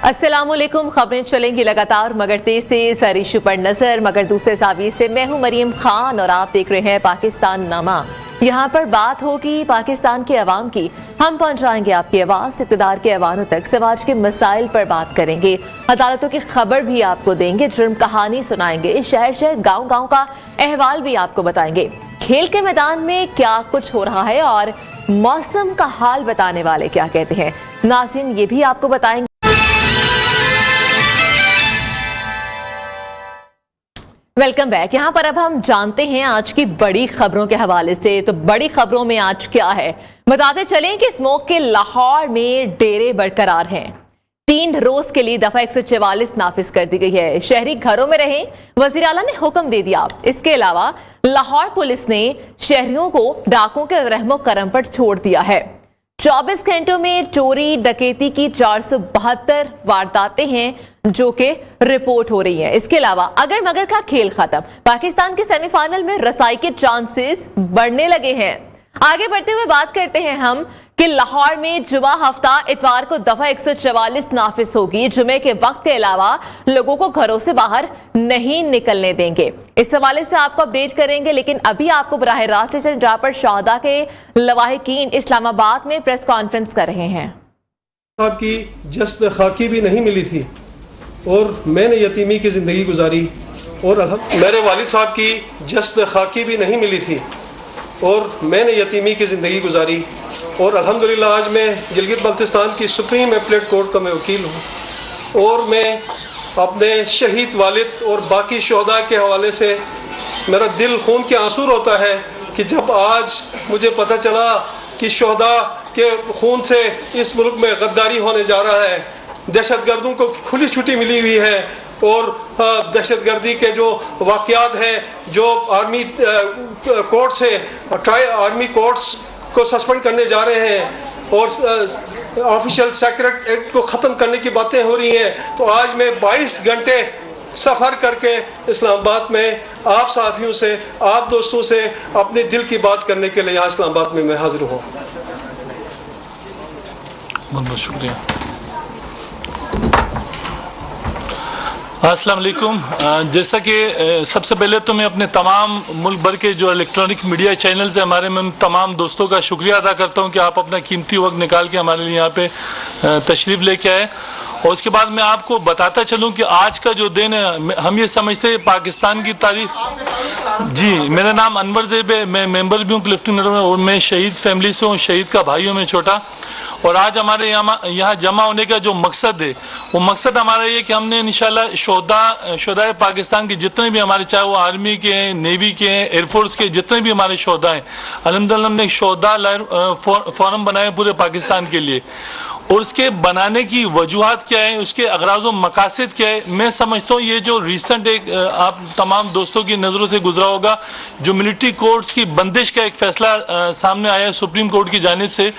अस्सलामुअलैकुम। खबरें चलेंगी लगातार मगर तेज इशू पर नजर। मगर दूसरे जाविये से मैं हूं मरियम खान और आप देख रहे हैं पाकिस्तान नामा। यहाँ पर बात होगी पाकिस्तान के अवाम की। हम पहुंचाएंगे आपकी आवाज इक़्तिदार के ऐवानों तक। समाज के मसाइल पर बात करेंगे, अदालतों की खबर भी आपको देंगे, जुर्म कहानी सुनाएंगे, शहर शहर गाँव गाँव का अहवाल भी आपको बताएंगे। खेल के मैदान में क्या कुछ हो रहा है और मौसम का हाल बताने वाले क्या कहते हैं, नाज़रीन ये भी आपको बताएंगे। Welcome back. यहाँ पर अब हम जानते हैं आज की बड़ी खबरों के हवाले से। तो बड़ी खबरों में आज क्या है बताते चलें कि स्मोक के लाहौर में डेरे बरकरार हैं। 3 रोज के लिए दफा 144 नाफिज कर दी गई है। शहरी घरों में रहें, वजीर आला ने हुक्म दे दिया। इसके अलावा लाहौर पुलिस ने शहरियों को डाकों के रहमो करम पर छोड़ दिया है। 24 घंटों में चोरी डकैती की 472 वारदातें हैं जो कि रिपोर्ट हो रही है। इसके अलावा अगर मगर का खेल खत्म, पाकिस्तान के सेमीफाइनल में रसाई के चांसेस बढ़ने लगे हैं। आगे बढ़ते हुए बात करते हैं हम कि लाहौर में जुमा हफ्ता इतवार को दफा 144 नाफिज होगी। जुमे के वक्त के अलावा लोगों को घरों से बाहर नहीं निकलने देंगे। इस हवाले से आपको अपडेट करेंगे, लेकिन अभी आपको बराह रास्त जहां पर शहदा के लवाहिकीन इस्लामाबाद में प्रेस कॉन्फ्रेंस कर रहे हैं। साहब की जस्त खाकी भी नहीं मिली थी और मैंने यतीमी की ज़िंदगी गुजारी और मेरे वालिद साहब की जस्त खाकी भी नहीं मिली थी और मैंने यतीमी की ज़िंदगी गुजारी और अल्हम्दुलिल्लाह आज मैं गिलगित बल्तिस्तान की सुप्रीम अपीलेट कोर्ट का मैं वकील हूँ और मैं अपने शहीद वालिद और बाकी शोहदा के हवाले से मेरा दिल खून के आंसू रोता है कि जब आज मुझे पता चला कि शोहदा के खून से इस मुल्क में गद्दारी होने जा रहा है, दहशतगर्दों को खुली छुट्टी मिली हुई है और दहशतगर्दी के जो वाक़यात हैं, जो आर्मी कोर्ट से आर्मी कोर्ट्स को सस्पेंड करने जा रहे हैं और ऑफिशियल सेक्रेट एक्ट को ख़त्म करने की बातें हो रही हैं, तो आज मैं 22 घंटे सफ़र करके इस्लामाबाद में आप साथियों से, आप दोस्तों से अपने दिल की बात करने के लिए यहाँ इस्लामाबाद में मैं हाजिर हूँ। बहुत बहुत शुक्रिया। अस्सलाम वालेकुम। जैसा कि सबसे पहले तो मैं अपने तमाम मुल्क भर के जो इलेक्ट्रॉनिक मीडिया चैनल्स हैं हमारे, में उन तमाम दोस्तों का शुक्रिया अदा करता हूं कि आप अपना कीमती वक्त निकाल के हमारे लिए यहाँ पे तशरीफ़ लेके आए। और उसके बाद मैं आपको बताता चलूं कि आज का जो दिन है, हम ये समझते हैं पाकिस्तान की तारीख। जी, मेरा नाम अनवर ज़ैब है, मैं मेंबर भी हूँ क्लिफ्टन में और मैं शहीद फैमिली से हूँ, शहीद का भाई हूँ मैं छोटा। और आज हमारे यहाँ जमा होने का जो मकसद है, वो मकसद हमारा ये कि हमने इंशाल्लाह शोहदाए पाकिस्तान के जितने भी हमारे, चाहे वो आर्मी के हैं, नेवी के हैं, एयरफोर्स के, जितने भी हमारे शोहदा हैं, अल्हम्दुलिल्लाह हमने एक शोहदा फोरम बनाया पूरे पाकिस्तान के लिए। और उसके बनाने की वजूहात क्या है, उसके अगराज़ व मकासद क्या है, मैं समझता हूँ ये जो रिसेंट एक आप तमाम दोस्तों की नज़रों से गुजरा होगा, जो मिलिट्री कोर्ट्स की बंदिश का एक फ़ैसला सामने आया सुप्रीम कोर्ट की जानिब से,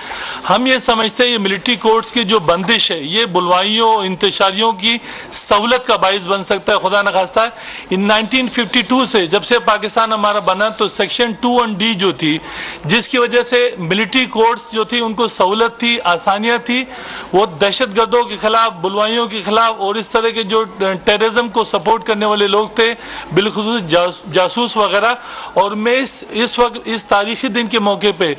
हम ये समझते हैं ये मिलिट्री कोर्ट्स की जो बंदिश है ये बुलवाइयों इंतशारियों की सहूलत का बाइस बन सकता है। खुदा न खास्ता है इन 1952 से जब से पाकिस्तान हमारा बना, तो सेक्शन 2(d) जो थी, जिसकी वजह से मिलिट्री कोर्ट्स जो थी उनको सहूलत थी, आसानियाँ थी, वो दहशतगर्दों के खिलाफ, बुलवाइयों के खिलाफ और इस तरह के जो टेररिज्म को सपोर्ट करने वाले लोग थे, बिलखुसूस जासूस वगैरह। और मैं इस वक्त इस तारीखी दिन के मौके पे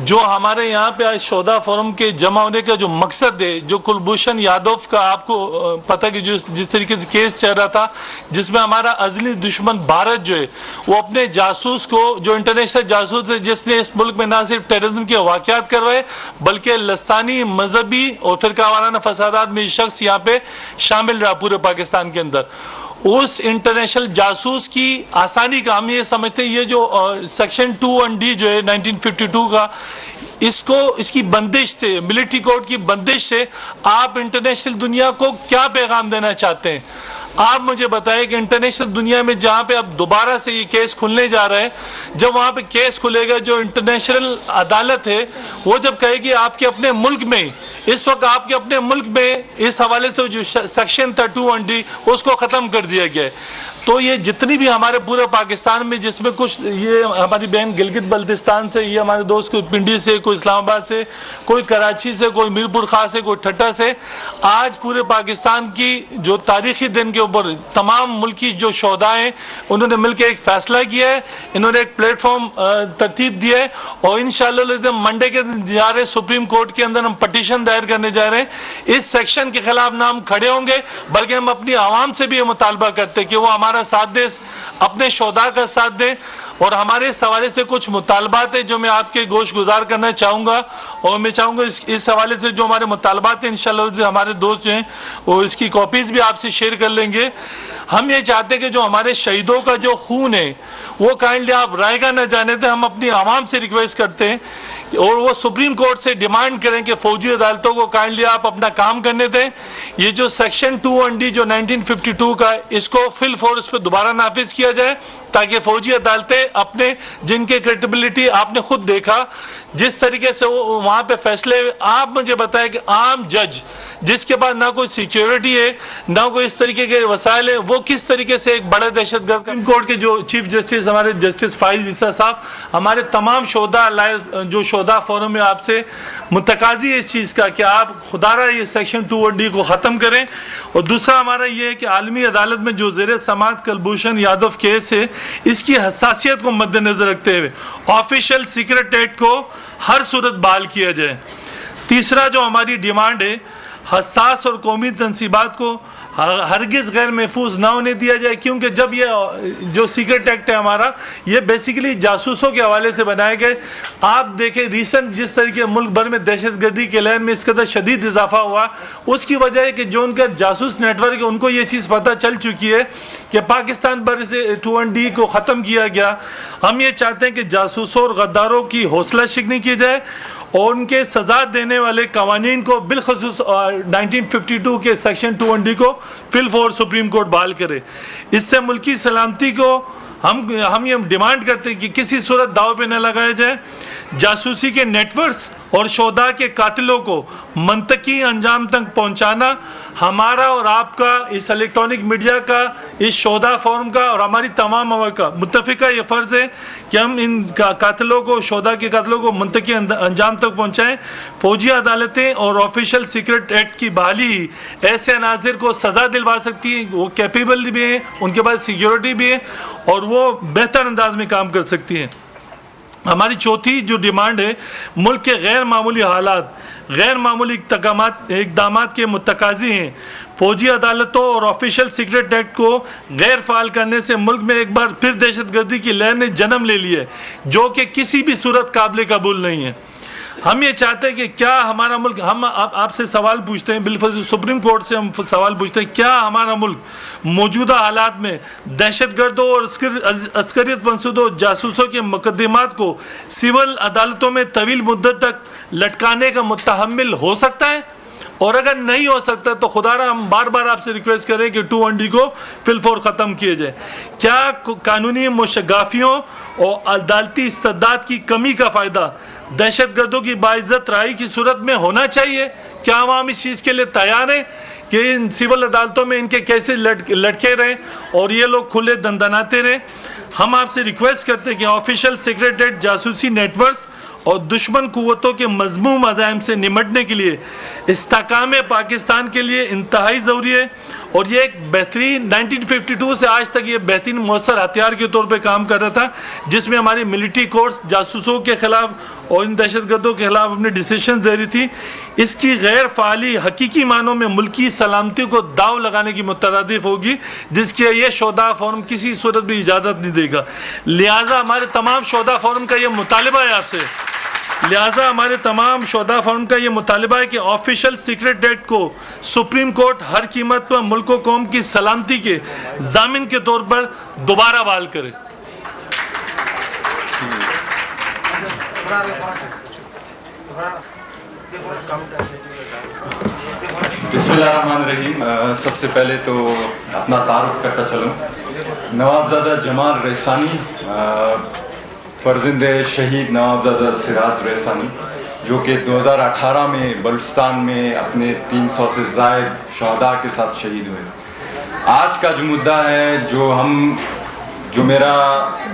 जो हमारे यहाँ पे आज शोहदा फोरम के जमा होने का जो मकसद है, जो कुलभूषण यादव का आपको पता कि जो जिस तरीके से केस चल रहा था, जिसमें हमारा अजली दुश्मन भारत जो है वो अपने जासूस को, जो इंटरनेशनल जासूस है जिसने इस मुल्क में ना सिर्फ टेररिज्म के वाक़यात करवाए बल्कि लसानी मजहबी और फिरका वाराना फसादात में शख्स यहाँ पे शामिल रहा पूरे पाकिस्तान के अंदर, उस इंटरनेशनल जासूस की आसानी का हम ये समझते हैं ये जो सेक्शन 2(d) जो है 1952 का, इसकी बंदिश से, मिलिट्री कोर्ट की बंदिश से आप इंटरनेशनल दुनिया को क्या पैगाम देना चाहते हैं? आप मुझे बताएं कि इंटरनेशनल दुनिया में जहाँ पे अब दोबारा से ये केस खुलने जा रहा है, जब वहाँ पे केस खुलेगा, जो इंटरनेशनल अदालत है वो जब कहेगी आपके अपने मुल्क में, इस वक्त आपके अपने मुल्क में इस हवाले से जो सेक्शन था 2(d) उसको ख़त्म कर दिया गया है। तो ये जितनी भी हमारे पूरे पाकिस्तान में, जिसमें कुछ ये हमारी बहन गिलगित बल्तिस्तान से, ये हमारे दोस्त कोई पिंडी से, कोई इस्लामाबाद से, कोई कराची से, कोई मीरपुर खां से, कोई ठट्टा से, आज पूरे पाकिस्तान की जो तारीखी दिन के ऊपर तमाम मुल्की जो शोधा हैं उन्होंने मिलकर एक फैसला किया है, इन्होंने एक प्लेटफॉर्म तरतीब दिया है और इंशाअल्लाह मंडे के दिन जा रहे सुप्रीम कोर्ट के अंदर हम पटिशन दायर करने जा रहे हैं। इस सेक्शन के खिलाफ ना हम खड़े होंगे बल्कि हम अपनी आवाम से भी ये मुतालबा करते हैं कि वो हमारा साथ दे, अपने शोधा का साथ दे। और हमारे इस हवाले से कुछ मुतालबात है जो मैं आपके गोश गुजार करना चाहूँगा और मैं चाहूँगा इस हवाले से जो हमारे मुतालबात हैं इंशाअल्लाह हमारे दोस्त हैं वो इसकी कॉपीज़ भी आपसे शेयर कर लेंगे। हम ये चाहते हैं कि जो हमारे शहीदों का जो खून है वो काइंडली आप रायगा न जाने दें। हम अपनी आवाम से रिक्वेस्ट करते हैं और वो सुप्रीम कोर्ट से डिमांड करें कि फौजी अदालतों को काइंडली आप अपना काम करने दें। ये जो सेक्शन 2(1)D जो 1952 का, इसको फिल फोर्स पे दोबारा नाफिज किया जाए ताकि फौजी अदालतें अपने, जिनके क्रेडिबिलिटी आपने खुद देखा जिस तरीके से वो वहाँ पे फैसले, आप मुझे बताएं कि आम जज जिसके पास ना कोई सिक्योरिटी है ना कोई इस तरीके के वसाइल है, वो किस तरीके से एक बड़े दहशतगर्द। सुप्रीम कोर्ट के जो चीफ जस्टिस हमारे जस्टिस फाइज ईसा साहब, हमारे तमाम शोधा जो शोधा फोरम में आपसे मुतकाजी है इस चीज़ का कि आप खुदारा ये सेक्शन 2(1)D को ख़त्म करें। और दूसरा हमारा ये है कि आलमी अदालत में जो ज़ेरे समात कुलभूषण यादव केस है, इसकी हसासियत को मद्देनजर रखते हुए ऑफिशियल सीक्रेट एक्ट को हर सूरत बहाल किया जाए। तीसरा जो हमारी डिमांड है, हसास और कौमी तनसीबात को हरगिज़ गैर महफूज ना होने दिया जाए, क्योंकि जब ये जो सीक्रेट एक्ट है हमारा, ये बेसिकली जासूसों के हवाले से बनाए गए। आप देखें रिसेंट जिस तरीके मुल्क भर में दहशतगर्दी के लहर में इस कदर शदीद इजाफा हुआ, उसकी वजह है कि जो उनका जासूस नेटवर्क है उनको ये चीज़ पता चल चुकी है कि पाकिस्तान भर से 2(1)D को ख़त्म किया गया। हम ये चाहते हैं कि जासूसों और गद्दारों की हौसला शिकनी की जाए और उनके सजा देने वाले कवानीन को बिलखसूस 1952 के सेक्शन 2(1)D को फिल फोर्स सुप्रीम कोर्ट बहाल करे। इससे मुल्की सलामती को हम ये डिमांड करते हैं कि किसी सूरत दाव पे न लगाया जाए। जासूसी के नेटवर्क्स और शोधा के कातिलों को मंतकी अंजाम तक पहुंचाना हमारा और आपका, इस इलेक्ट्रॉनिक मीडिया का, इस शोधा फोरम का और हमारी तमाम अवाम का मुत्तफिका ये फ़र्ज़ है कि हम इन कातिलों को, शोधा के कातिलों को मंतकी अंजाम तक पहुंचाएं। फौजी अदालतें और ऑफिशियल सीक्रेट एक्ट की बहाली ही ऐसे अनाजिर को सज़ा दिलवा सकती है। वो कैपेबल भी हैं, उनके पास सिक्योरिटी भी है और वो बेहतर अंदाज में काम कर सकती हैं। हमारी चौथी जो डिमांड है, मुल्क के गैर मामूली हालात, गैर मामूली इक़दाम के मुतकाज़ी हैं। फौजी अदालतों और ऑफिशियल सीक्रेट एक्ट को गैर फाल करने से मुल्क में एक बार फिर दहशतगर्दी की लहर ने जन्म ले ली है, जो कि किसी भी सूरत काबिल कबूल नहीं है। हम ये चाहते हैं कि क्या हमारा मुल्क, हम आपसे सवाल पूछते हैं, बिल्कुल सुप्रीम कोर्ट से हम सवाल पूछते हैं, क्या हमारा मुल्क मौजूदा हालात में दहशतगर्दों और अस्करियत मंसूदों जासूसों के मुकदमात को सिविल अदालतों में तवील मुद्दत तक लटकाने का मुतहम्मिल हो सकता है? और अगर नहीं हो सकता तो खुदारा हम बार बार आपसे रिक्वेस्ट करें कि 2(1)D को फिल फोर ख़त्म किए जाए। क्या कानूनी मुशगाफियों और अदालती इस्तेदाद की कमी का फ़ायदा दहशतगर्दों की बाइज्जत राई की सूरत में होना चाहिए? क्या हम इस चीज़ के लिए तैयार हैं कि इन सिविल अदालतों में इनके कैसे लटके रहें और ये लोग खुले दंदनाते रहें? हम आपसे रिक्वेस्ट करते हैं कि ऑफिशियल सीक्रेट एक्ट जासूसी नेटवर्क और दुश्मन कुव्वतों के मज़मूम अज़ाइम से निमटने के लिए इस्तेकाम पाकिस्तान के लिए इंतहाई ज़रूरी है। और ये एक बेहतरीन 1952 से आज तक ये बेहतरीन मौसर हथियार के तौर पे काम कर रहा था, जिसमें हमारी मिलिट्री कोर्ट्स जासूसों के ख़िलाफ़ और इन दहशतगर्दों के ख़िलाफ़ अपने डिसीशन दे रही थी। इसकी गैर फ़ाली हकीकी मानों में मुल्की सलामती को दाव लगाने की मुतरादिफ होगी, जिसके ये शोधा फोरम किसी सूरत भी इजाज़त नहीं देगा। लिहाजा हमारे तमाम शोधा फोरम का ये मुतालिबा है आपसे, लिहाजा हमारे तमाम शोधा फोरम का ये मुतालिबा है कि ऑफिशियल सीक्रेट एक्ट को सुप्रीम कोर्ट हर कीमत पर मुल्क व कौम की सलामती के जामिन के तौर पर दोबारा बहाल करे। बिस्मिल्लाहिर्रहमानिर्रहीम। सबसे पहले तो अपना तारुफ करता चलूँ। नवाबजादा जमाल रैसानी, फर्जंद शहीद नवाबजादा सिराज रैसानी, जो कि 2018 में बलूचिस्तान में अपने 300 से ज़ायद शहदा के साथ शहीद हुए। आज का जो मुद्दा है, जो मेरा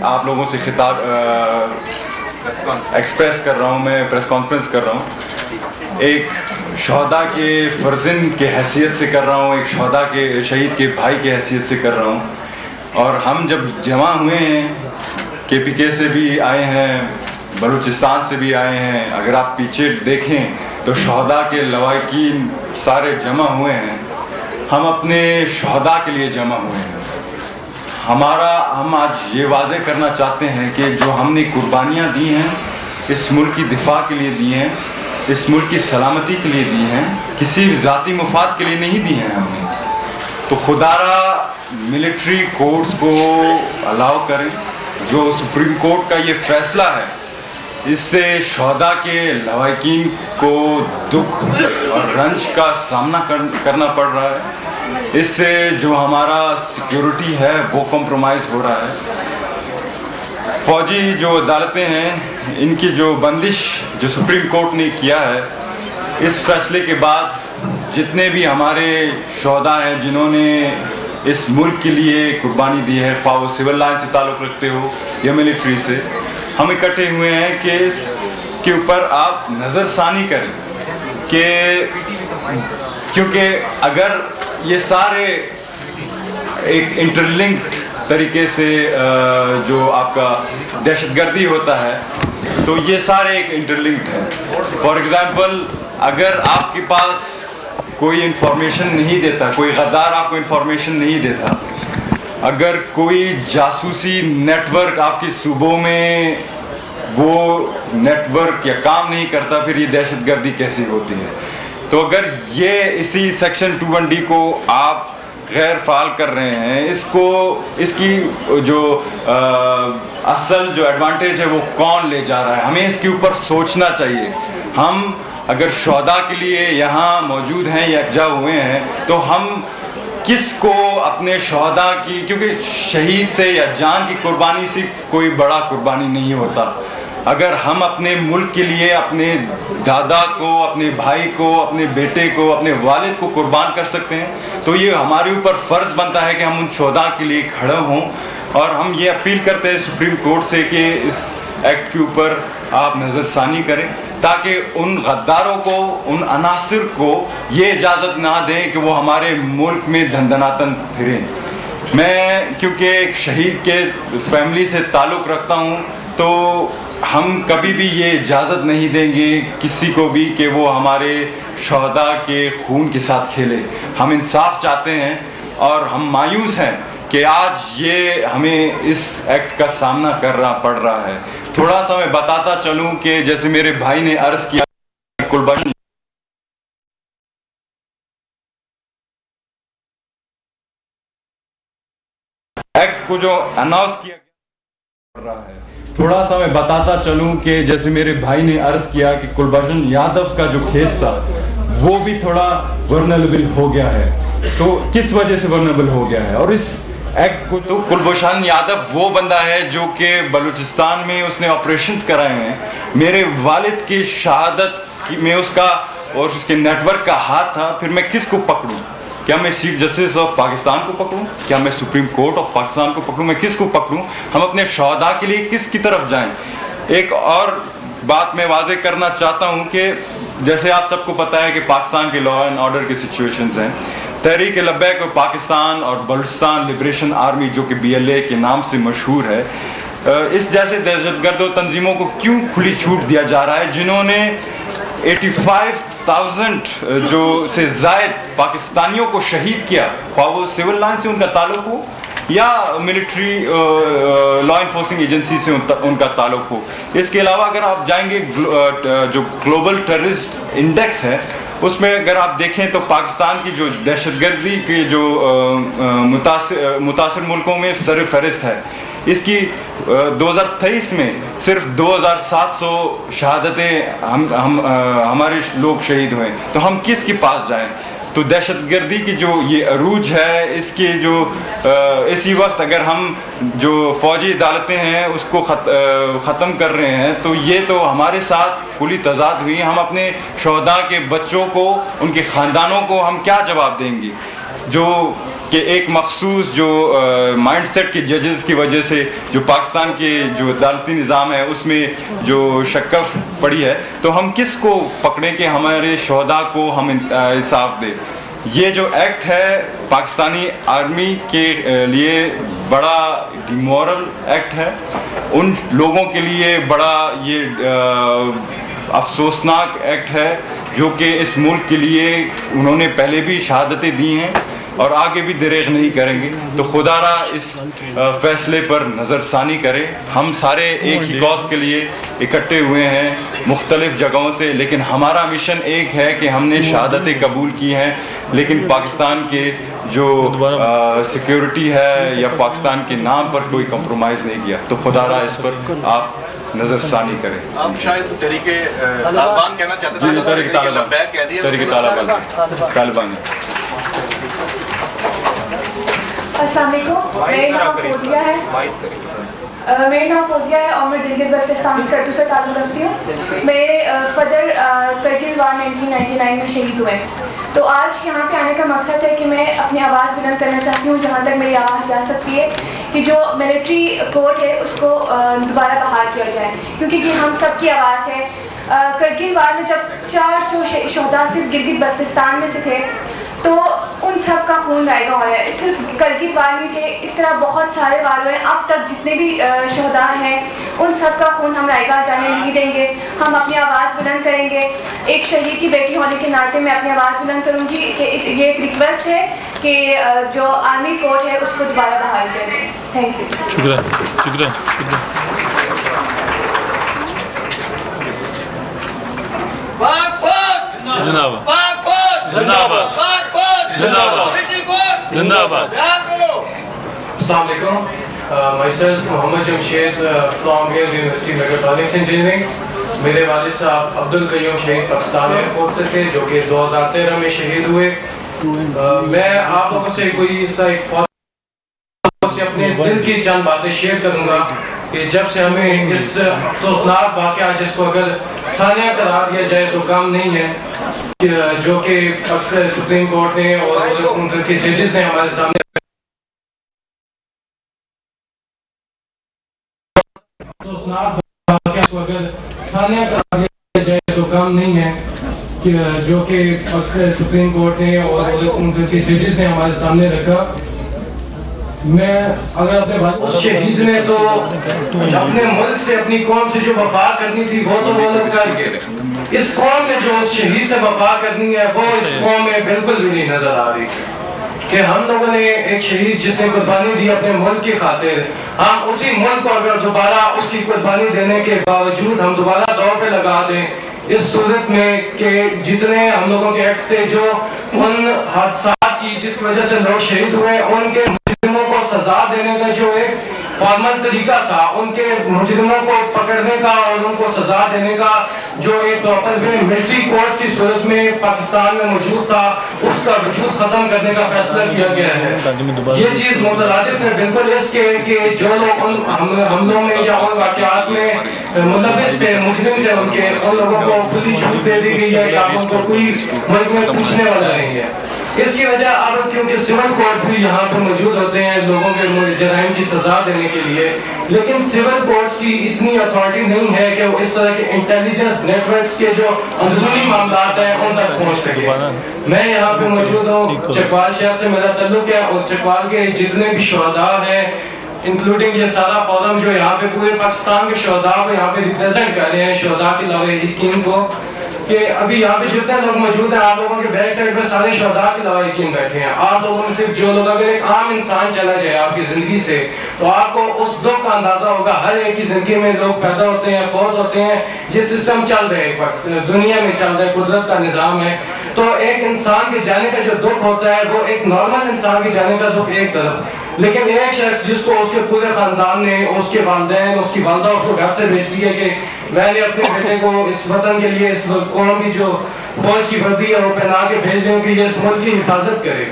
आप लोगों से खिताब एक्सप्रेस कर रहा हूँ, मैं प्रेस कॉन्फ्रेंस कर रहा हूँ, एक शहदा के फर्जंद के हैसियत से कर रहा हूँ, एक शहदा के शहीद के भाई के हैसियत से कर रहा हूँ। और हम जब जमा हुए हैं, KPK से भी आए हैं, बलूचिस्तान से भी आए हैं, अगर आप पीछे देखें तो शहदा के लवाकिन सारे जमा हुए हैं। हम अपने शहदा के लिए जमा हुए हैं। हम आज ये वाज़े करना चाहते हैं कि जो हमने कुर्बानियाँ दी हैं, इस मुल्क की दिफा के लिए दी हैं, इस मुल्क की सलामती के लिए दी हैं, किसी ज़ाती मुफाद के लिए नहीं दी हैं हमने। तो खुदारा मिलिट्री कोर्ट्स को अलाउ करें। जो सुप्रीम कोर्ट का ये फैसला है, इससे शहदा के लवाकिन को दुख और रंज का सामना करना पड़ रहा है। इससे जो हमारा सिक्योरिटी है वो कॉम्प्रोमाइज़ हो रहा है। फौजी जो अदालतें हैं, इनकी जो बंदिश जो सुप्रीम कोर्ट ने किया है, इस फैसले के बाद जितने भी हमारे शहदा हैं जिन्होंने इस मुल्क के लिए कुर्बानी दी है, ख्वाह वो सिविल लाइन से ताल्लुक़ रखते हो या मिलिट्री से, हम इकट्ठे हुए हैं कि इसके ऊपर आप नज़रसानी करें। क्योंकि अगर ये सारे एक इंटरलिंक्ड तरीके से जो आपका दहशतगर्दी होता है, तो ये सारे एक इंटरलिंक्ड है। फॉर एग्जांपल, अगर आपके पास कोई इंफॉर्मेशन नहीं देता, कोई गद्दार आपको इंफॉर्मेशन नहीं देता, अगर कोई जासूसी नेटवर्क आपके सूबों में वो नेटवर्क या काम नहीं करता, फिर ये दहशतगर्दी कैसी होती है। तो अगर ये इसी सेक्शन 21D को आप गैर फाल कर रहे हैं, इसकी जो असल जो एडवांटेज है वो कौन ले जा रहा है, हमें इसके ऊपर सोचना चाहिए। हम अगर शहदा के लिए यहाँ मौजूद हैं, यकजा हुए हैं, तो हम किसको अपने शहदा की, क्योंकि शहीद से या जान की कुर्बानी से कोई बड़ा कुर्बानी नहीं होता। अगर हम अपने मुल्क के लिए अपने दादा को, अपने भाई को, अपने बेटे को, अपने वालिद को कुर्बान कर सकते हैं, तो ये हमारे ऊपर फ़र्ज़ बनता है कि हम उन शहदा के लिए खड़े हों। और हम ये अपील करते हैं सुप्रीम कोर्ट से कि इस एक्ट के ऊपर आप नज़रसानी करें, ताकि उन गद्दारों को, उन अनासिर को ये इजाज़त ना दें कि वो हमारे मुल्क में धंधनातन फिरें। मैं क्योंकि एक शहीद के फैमिली से ताल्लुक़ रखता हूँ, तो हम कभी भी ये इजाज़त नहीं देंगे किसी को भी कि वो हमारे शहदा के खून के साथ खेले। हम इंसाफ चाहते हैं और हम मायूस हैं कि आज ये हमें इस एक्ट का सामना करना पड़ रहा है। थोड़ा सा मैं बताता चलूं कि जैसे मेरे भाई ने अर्ज किया, कुर्बानी एक्ट को जो अनाउंस किया पड़ रहा है, थोड़ा सा मैं बताता चलूं कि जैसे मेरे भाई ने अर्ज किया कि कुलभूषण यादव का जो केस था वो भी थोड़ा वर्नरेबल हो गया है। तो किस वजह से वर्नरेबल हो गया है? और इस एक्ट को, तो कुलभूषण यादव वो बंदा है जो कि बलूचिस्तान में उसने ऑपरेशंस कराए हैं। मेरे वालिद की शहादत में उसका और उसके नेटवर्क का हाथ था। फिर मैं किसको पकड़ूं? क्या मैं चीफ जस्टिस ऑफ पाकिस्तान को पकड़ूं? क्या मैं सुप्रीम कोर्ट ऑफ पाकिस्तान को पकड़ूं? मैं किसको पकड़ूं? हम अपने शहदा के लिए किसकी तरफ जाएं? एक और बात मैं वाजे करना चाहता हूं कि जैसे आप सबको पता है कि पाकिस्तान के लॉ एंड ऑर्डर की सिचुएशंस हैं। तहरीक लब्बैक और पाकिस्तान और बलूचिस्तान लिबरेशन आर्मी जो कि BLA के नाम से मशहूर है, इस जैसे दहशतगर्द तंजीमों को क्यों खुली छूट दिया जा रहा है, जिन्होंने 85,000 जो से जायद पाकिस्तानियों को शहीद किया, ख्वाह वो सिविल लाइन से उनका ताल्लुक हो या मिलिट्री लॉ इन्फोर्सिंग एजेंसी से उनका ताल्लुक हो। इसके अलावा अगर आप जाएंगे जो ग्लोबल टेररिस्ट इंडेक्स है, उसमें अगर आप देखें तो पाकिस्तान की जो दहशतगर्दी के जो मुतासिर मुल्कों में सरफहरिस्त है। इसकी 2023 में सिर्फ 2,700 शहादतें हमारे लोग शहीद हुए। तो हम किसके पास जाएं? तो दहशतगर्दी की जो ये अरूज है, इसके जो इसी वक्त अगर हम जो फौजी अदालतें हैं उसको ख़त्म कर रहे हैं, तो ये तो हमारे साथ खुली तजाद हुई। हम अपने शहदा के बच्चों को, उनके ख़ानदानों को हम क्या जवाब देंगे? जो कि एक मखसूस जो माइंडसेट के जजेस की वजह से जो पाकिस्तान के जो अदालती निज़ाम है उसमें जो शक्कफ पड़ी है, तो हम किस को पकड़ें कि हमारे शहदा को हम इंसाफ दें। ये जो एक्ट है पाकिस्तानी आर्मी के लिए बड़ा डिमोरल एक्ट है, उन लोगों के लिए बड़ा ये अफसोसनाक एक्ट है जो कि इस मुल्क के लिए उन्होंने पहले भी शहादतें दी हैं और आगे भी दरेग नहीं करेंगे। तो खुदारा इस फैसले पर नज़रसानी करें। हम सारे एक ही कॉज के लिए इकट्ठे हुए हैं मुख्तलिफ जगहों से, लेकिन हमारा मिशन एक है कि हमने शहादतें कबूल की हैं, लेकिन पाकिस्तान के जो सिक्योरिटी है या पाकिस्तान के नाम पर कोई कंप्रोमाइज़ नहीं किया। तो खुदारा इस पर आप नजरसानी करें। आप शायद तरीके तालिबान कहना चाहते थे, तरीके तालिबान। अस्सलाम वालेकुम, मेरा नाम फौजिया है और मैं गिलगित बल्तिस्तान करतू से ताल्लुक़ रखती हूँ। मेरे फदर करगिल वार 1999 में शहीद हुए। तो आज यहाँ पे आने का मकसद है कि मैं अपनी आवाज़ बुलंद करना चाहती हूँ जहाँ तक मेरी आवाज़ जा सकती है, कि जो मिलिट्री कोर्ट है उसको दोबारा बहाल किया जाए, क्योंकि ये हम सब की आवाज़ है। करगिल वार में जब 400 शहदा सिर्फ गिलगित बल्तिस्तान में से थे, तो उन सब का खून रायगा हो है। सिर्फ करगिल वार में के इस तरह बहुत सारे वार हुए। अब तक जितने भी शहदा हैं उन सब का खून हम रायगा जाने नहीं देंगे। हम अपनी आवाज़ बुलंद करेंगे। एक शहीद की बेटी होने के नाते मैं अपनी आवाज़ बुलंद करूँगी कि ये एक रिक्वेस्ट है कि जो आर्मी कोर्ट है उसको दोबारा बहाल कर दें। Thank you. शुक्रिया। जनाब जिंदाबाद जिंदाबाद जिंदाबाद। Assalamu alaikum. Myself Mohammad Jamshed from Wales University Mechatronics Engineering. मेरे वालिद साहब अब्दुल कयूम शहीद पाकिस्तान एयरफोर्स से थे, जो कि 2013 में शहीद हुए। मैं आप लोगों से कोई इसका एक से अपने दिल की चंद बातें शेयर करूंगा कि जब से हमें इस अफसोसनाक वाक़या जिसको अगर सानिया करार दिया जाए तो काम नहीं है, जो कि अक्सर सुप्रीम कोर्ट ने और उनके जजेस ने हमारे सामने अफसोसनाक वाक़या को अगर सानिया करार दिया जाए तो काम नहीं है, जो कि अक्सर सुप्रीम कोर्ट ने और उनके जजेस ने हमारे सामने रखा। मैं अगर अपने शहीद ने तो अपने मुल्क से अपनी कौम से जो वफा करनी थी वो तो वो लोग कर गए। इस कौम में जो शहीद से वफा करनी है वो इस कौम में बिल्कुल भी नहीं नजर आ रही कि हम लोगों ने एक शहीद जिसने कुर्बानी दी अपने मुल्क की खातिर, हम उसी मुल्क को अगर दोबारा उसकी कुर्बानी देने के बावजूद हम दोबारा दौर पे लगा दें इस सूरत में कि जितने हम लोगों के एक्ट्स थे जो उन हादसात की जिस वजह से लोग शहीद हुए, उनके मुजरिमों को सजा देने का जो एक फॉर्मल तरीका था, उनके मुजरिमों को पकड़ने का और उनको सजा देने का जो एक प्रॉपर वे मिलिट्री कोर्ट्स की सूरत में पाकिस्तान में मौजूद था, उसका वजूद खत्म करने का फैसला किया गया है। ये चीज मुतरादिफ है बिल्कुल इसके कि जो लोग उन हमलों में या उन वाकयात में मुलविस थे, मुजरिम थे, उन लोगों को खुली छूट दे दी गई है कि आप उनको कोई मुल्क में पूछने वाला नहीं है। इसकी वजह अब क्योंकि सिविल कोर्ट्स भी यहाँ पे मौजूद होते हैं लोगों के जराइम की सजा देने के लिए, लेकिन सिविल कोर्ट्स की इतनी अथॉरिटी नहीं है कि वो इस तरह के इंटेलिजेंस नेटवर्क्स के जो अंदरूनी मामला हैं उन तक पहुँच सके। मैं यहाँ पे मौजूद हूँ, चकवाल शहर से मेरा ताल्लुक है और चकवाल के जितने भी शहदा हैं इंक्लूडिंग ये सारा फोरम जो यहाँ पे पूरे पाकिस्तान के शहदा को यहाँ पे रिप्रेजेंट कर रहे हैं, शहदा के लवाहिकीन को, कि अभी यहाँ पे जितने लोग मौजूद हैं आप लोगों के बैक साइड पे सारे शहदा के लवाहिकीन बैठे हैं। आप लोगों में से जो लोग अगर एक आम इंसान चला जाए आपकी जिंदगी से तो आपको उस दुख का अंदाजा होगा। हर एक की जिंदगी में लोग पैदा होते हैं, फौत होते हैं, ये सिस्टम चल रहा है, दुनिया में चल रहा है, कुदरत का निजाम है। तो एक इंसान के जाने का जो दुख होता है वो एक नॉर्मल इंसान के जाने का दुख एक तरफ, लेकिन एक शख्स जिसको उसके पूरे खानदान ने, उसके वालिदैन, उसकी वालदा उसको घर से भेज दिया कि मैंने अपने बेटे को इस वतन के लिए, इस कौम की जो फौज की वर्दी है वो पहना के भेज दें कि ये इस मुल्क की हिफाजत करे।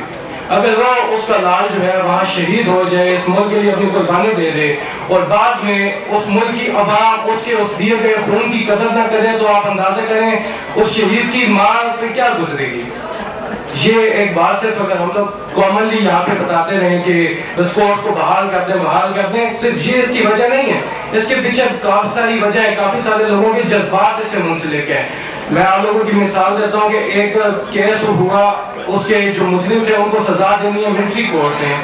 अगर वो उसका लाल जो है वहाँ शहीद हो जाए, इस मुल्क के लिए अपनी कुर्बानी दे दे और बाद में उस मुल्क की अवाम उसके उस दिए गए खून की कदर न करे, तो आप अंदाजा करें उस शहीद की माँ पे क्या गुजरेगी। ये एक बात सिर्फ अगर हम लोग कॉमनली यहाँ पे बताते रहे कि स्पोर्ट्स को बहाल कर दें, सिर्फ ये इसकी वजह नहीं है, इसके पीछे काफी सारी वजह है, काफी सारे लोगों के जज्बात इससे मुंसलिक है। मैं आप लोगों की मिसाल देता हूँ कि एक केस हुआ, उसके जो मुजरिम थे उनको सजा देनी है मिलिट्री कोर्ट ने,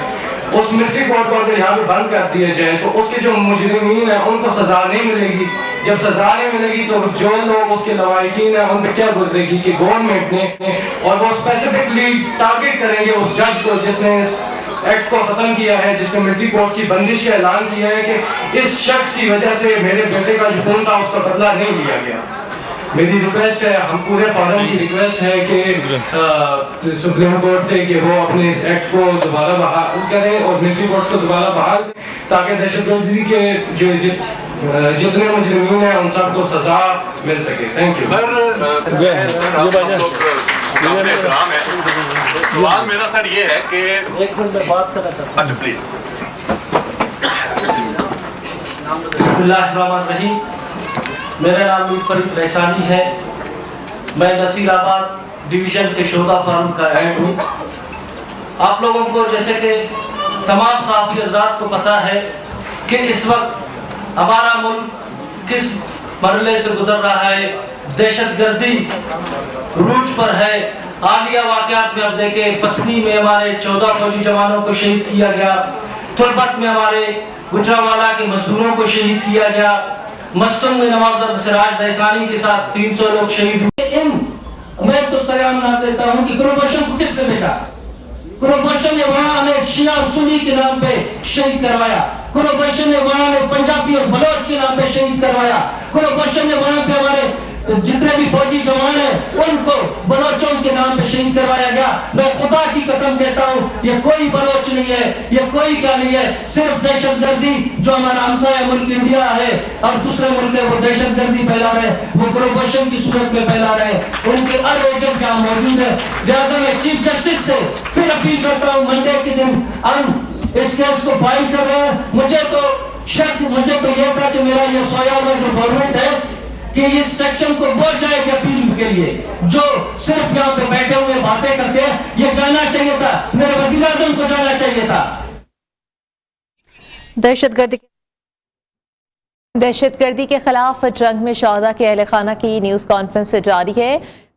उस मिलिट्री कोर्ट को अगर यहाँ पे बंद कर दिया जाए तो उसके जो मुजरिमीन है उनको सजा नहीं मिलेगी। जब सजा नहीं मिलेगी तो जो लोग उसके लवाहिकीन है उन पर क्या गुजरेगी कि गवर्नमेंट ने, और वो स्पेसिफिकली टारगेट करेंगे उस जज को जिसने इस एक्ट को खत्म किया है, जिसने मिलिट्री कोर्ट की बंदिश का ऐलान किया है कि इस शख्स की वजह से मेरे बेटे का जो खून था उसका बदला नहीं लिया गया। मेरी रिक्वेस्ट है, हम पूरे फॉरम की रिक्वेस्ट है कि सुप्रीम कोर्ट से कि वो अपने इस एक्ट को दोबारा बहाल करें और मिलिट्री कोर्ट को दोबारा बहाल, ताकि दहशतगर्दी के जो जितने मुजरिमीन हैं उन सबको सजा मिल सके। Thank you sir. सवाल मेरा सर ये है कि एक मिनट में बात करना चाहता हूं। अच्छा प्लीज। बिस्मिल्लाहिर्रहमानिर्रहीम। मेरा नाम मुनफरिद रैसानी है, मैं नसीराबाद डिवीजन के शोधा फार्म का हेड हूँ। आप लोगों को जैसे कि तमाम साथी हज़रात को पता है कि इस वक्त हमारा मुल्क किस मरहले से गुजर रहा है, दहशतगर्दी रूज पर है। हालिया वाक़यात में अब देखें, पसनी में हमारे 14 फौजी जवानों को शहीद किया गया, तुलबत में हमारे गुजरावाला के मजदूरों को शहीद किया गया, मस्तूम में नवाब सिराज रैसानी के साथ 300 लोग शहीद हुए। मैं तो सलाम ना देता हूँ कि कुर्बान को किसने बेटा, कुर्बान ने वहां हमें शिया और सुन्नी के नाम पे शहीद करवाया, कुर्बान ने वहां हमें पंजाबी और बलोच के नाम पे शहीद करवाया, कुर्बान ने वहां पे हमारे जितने भी फौजी जवान हैं उनको बलोचों के नाम पे शहीद करवाया गया। मैं खुदा की कसम कहता हूँ ये कोई बलोच नहीं है, ये कोई क्या नहीं है, सिर्फ दहशतगर्दी जो हमारा हमसाया मुल्क इंडिया है और दूसरे मुल्क है वो दहशतगर्दी फैला रहे, वो कुर्बान की सूरत में फैला रहे, उनके हर एजेंट यहाँ मौजूद है। लिहाजा मैं चीफ जस्टिस से फिर अपील करता हूँ, मंडे के दिन हम इस केस को फाइल कर रहे हैं। मुझे तो यह था कि मेरा ये सवाल जो गवर्नमेंट है कि इस सेक्शन को वो जाएगी अपील के लिए जो सिर्फ यहाँ पे बैठे हुए बातें करते हैं, ये जाना चाहिए था, मेरे वज़ीर आज़म को जाना चाहिए था। दहशतगर्दी के खिलाफ जंग में शोहदा के अहल खाना की न्यूज कॉन्फ्रेंस जारी है।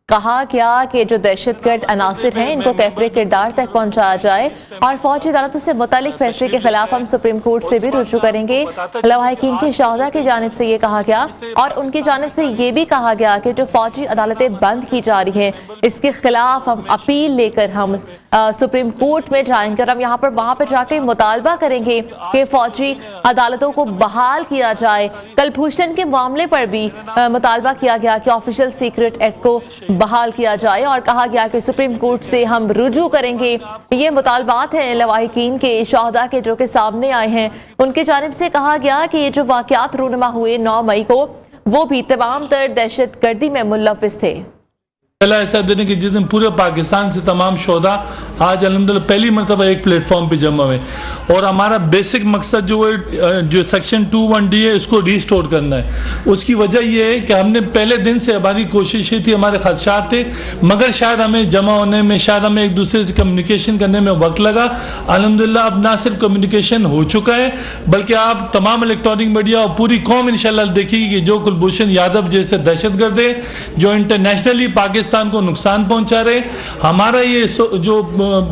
कहा गया कि जो दहशतगर्द अनासिर हैं इनको कैफरे किरदार तक पहुंचाया जाए और फौजी अदालतों से मुतालिक फैसले के खिलाफ हम सुप्रीम कोर्ट से भी रुजू करेंगे। लवाहिकीन की शोहदा की जानिब से ये कहा गया और उनकी जानिब से ये भी कहा गया कि जो फौजी अदालतें बंद की जा रही हैं इसके खिलाफ हम अपील लेकर हम सुप्रीम कोर्ट में जाएंगे और हम यहाँ पर वहां पर जाकर मुतालबा करेंगे कि फौजी अदालतों को बहाल किया जाए। कलभूषण के मामले पर भी मुतालबा किया गया कि ऑफिशियल सीक्रेट एक्ट को बहाल किया जाए और कहा गया कि सुप्रीम कोर्ट से हम रुजू करेंगे। ये मुतालबात हैं लवाहिकीन के शोहदा के जो के सामने आए हैं। उनके जानिब से कहा गया कि ये जो वाकयात रूनुमा हुए 9 मई को वो भी तमाम तर दहशतगर्दी में मुलव्विस थे। पहला ऐसा दिन है कि जिस दिन पूरे पाकिस्तान से तमाम शोधा आज अल्हम्दुलिल्लाह पहली मरतबा एक प्लेटफॉर्म पे जमा हुए और हमारा बेसिक मकसद जो सेक्शन 2(1)D है इसको रिस्टोर करना है। उसकी वजह यह है कि हमने पहले दिन से हमारी कोशिश ये थी, हमारे खदशात थे, मगर शायद हमें जमा होने में, शायद हमें एक दूसरे से कम्युनिकेशन करने में वक्त लगा। अल्हम्दुलिल्लाह अब ना सिर्फ कम्युनिकेशन हो चुका है बल्कि आप तमाम इलेक्ट्रॉनिक मीडिया और पूरी कौम इंशाल्लाह देखेगी कि जो कुलभूषण यादव जैसे दहशतगर्द है जो इंटरनेशनली पाकिस्तान को नुकसान पहुंचा रहे, हमारा ये जो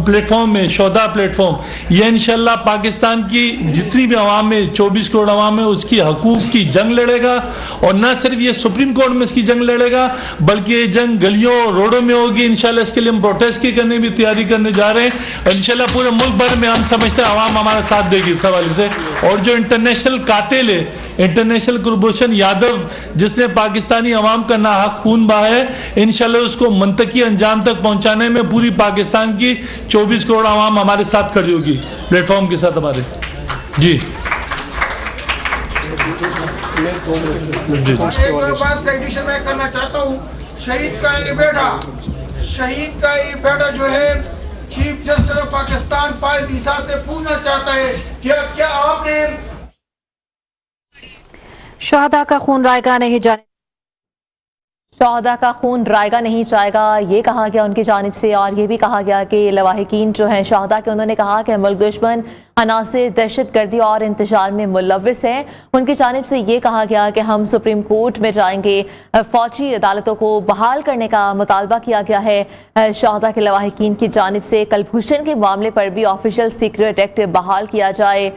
प्लेटफॉर्म है शोधा प्लेटफॉर्म, ये इंशाल्लाह पाकिस्तान की जितनी भी अवाम है 24 करोड़ अवाम है उसकी हकूक की जंग लड़ेगा और न सिर्फ ये सुप्रीम कोर्ट में इसकी जंग लड़ेगा बल्कि ये जंग गलियों रोडों में होगी। इंशाल्लाह इसके लिए हम प्रोटेस्ट की करने भी तैयारी करने जा रहे हैं। इंशाल्लाह पूरे मुल्क भर में हम समझते हैं अवाम हमारा साथ देगी इस हवाले से। और जो इंटरनेशनल कातिल है, इंटरनेशनल कुलभूषण यादव जिसने पाकिस्तानी अवाम का नाहक खून बहा है, इंशाल्लाह उसको मंतकी अंजाम तक पहुंचाने में पूरी पाकिस्तान की 24 करोड़ आवाम हमारे साथ खड़ी होगी प्लेटफॉर्म के साथ हमारे। जी एक बात एडिशन में करना चाहता हूँ, शहीद का ये बेटा जो है चीफ जस्टिस ऑफ पाकिस्तान फायज ईसा से पूछना चाहता है कि क्या आपने शोहदा का खून रायगा नहीं जाने शोहदा का खून रायगा नहीं जाएगा, ये कहा गया उनकी जानिब से। और ये भी कहा गया कि लवाहिकीन जो हैं शोहदा के, उन्होंने कहा कि मुल्क दुश्मन अनासिर दहशतगर्दी और इंतशार में मुलव्विस हैं। उनकी जानिब से ये कहा गया कि हम सुप्रीम कोर्ट में जाएंगे, फौजी अदालतों को बहाल करने का मुतालबा किया गया है। शोहदा के लवाहिकीन की जानिब से कलभूषण के मामले पर भी ऑफिशियल सीक्रेट एक्ट बहाल किया जाए।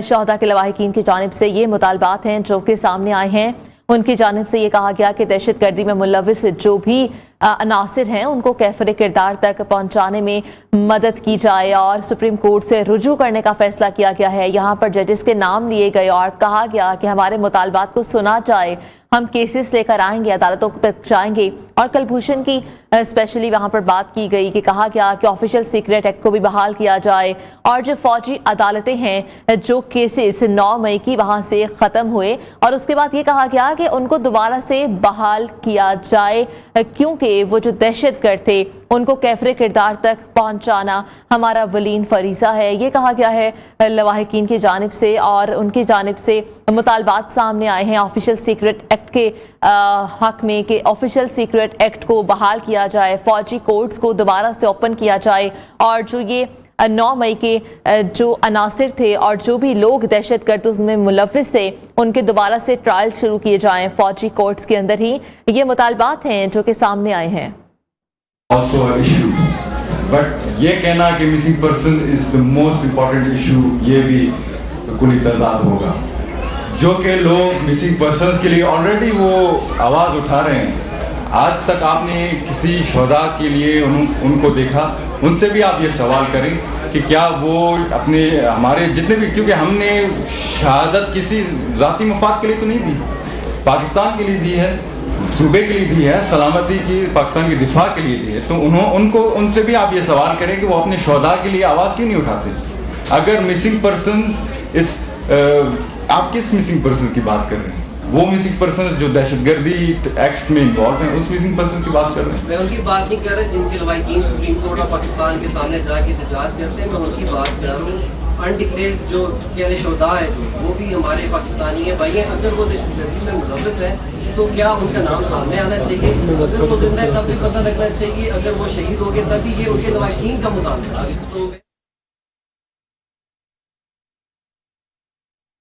शोहदा के लवाहिकीन की जानिब से ये मुतालबात हैं जो कि सामने आए हैं। उनकी जानिब से ये कहा गया कि दहशतगर्दी में मुलव्विस जो भी अनासिर हैं उनको कैफरे किरदार तक पहुंचाने में मदद की जाए और सुप्रीम कोर्ट से रुजू करने का फैसला किया गया है। यहाँ पर जजेस के नाम लिए गए और कहा गया कि हमारे मुतालबात को सुना जाए, हम केसेस लेकर आएंगे, अदालतों तक जाएंगे। और कलभूषण की स्पेशली वहां पर बात की गई कि कहा गया कि ऑफिशियल सीक्रेट एक्ट को भी बहाल किया जाए और जो फौजी अदालतें हैं, जो केसेस 9 मई की वहां से ख़त्म हुए, और उसके बाद ये कहा गया कि उनको दोबारा से बहाल किया जाए क्योंकि वो जो दहशतगर्द थे उनको कैफरे किरदार तक पहुंचाना हमारा वलीन फरीज़ा है। ये कहा गया है लवाहिकीन की जानिब से और उनकी जानिब से मुतालबात सामने आए हैं ऑफिशियल सीक्रेट एक्ट के हक में कि ऑफिशियल सीक्रेट एक्ट को बहाल किया जाए, फौजी कोर्ट्स को दोबारा से ओपन किया जाए और जो ये 9 मई के जो अनासिर थे और जो भी लोग दहशतगर्द उसमें मुलव्विस थे उनके दोबारा से ट्रायल शुरू किए जाएं फौजी कोर्ट्स के अंदर ही। ये मुतालबात हैं जो कि सामने आए हैं। Also an issue, but ये कहना कि missing person is the most important issue, ये भी बिल्कुल तजाद होगा। जो कि लोग मिसिंग पर्सन्स के लिए ऑलरेडी वो आवाज़ उठा रहे हैं। आज तक आपने किसी शोहदा के लिए उनको देखा? उनसे भी आप ये सवाल करें कि क्या वो अपने हमारे जितने भी, क्योंकि हमने शहादत किसी ज़ाती मफाद के लिए तो नहीं दी, पाकिस्तान के लिए दी है, सूबे के लिए दी है, सलामती की पाकिस्तान की दिफा के लिए दी है। तो उनसे भी आप ये सवाल करें कि वो अपने शोहदा के लिए आवाज़ क्यों नहीं उठाते। अगर मिसिंग पर्सन्स इस आप किस मिसिंग पर्सन की बात कर रहे हैं? वो मिसिंग पर्सन जो दहशतगर्दी एक्ट्स में इन्वॉल्व हैं, उस मिसिंग पर्सन की बात कर रहे हैं। मैं उनकी बात नहीं कर रहा जिनके लवाहिकीन सुप्रीम कोर्ट और पाकिस्तान के सामने जाके एहतजाज करते हैं, मैं उनकी बात कर रहा हूँ। अनडिक्लेयर्ड जो कहने शोहदा है वो भी हमारे पाकिस्तानी है भाई हैं। अगर वो दहशतगर्दी में मुलव्विस है तो क्या उनका नाम सामने आना चाहिए? अगर वो जिंदा है तब भी पता लगना चाहिए, अगर वो शहीद हो गए तभी ये उनके लवाहिकीन का मुताबिक तो।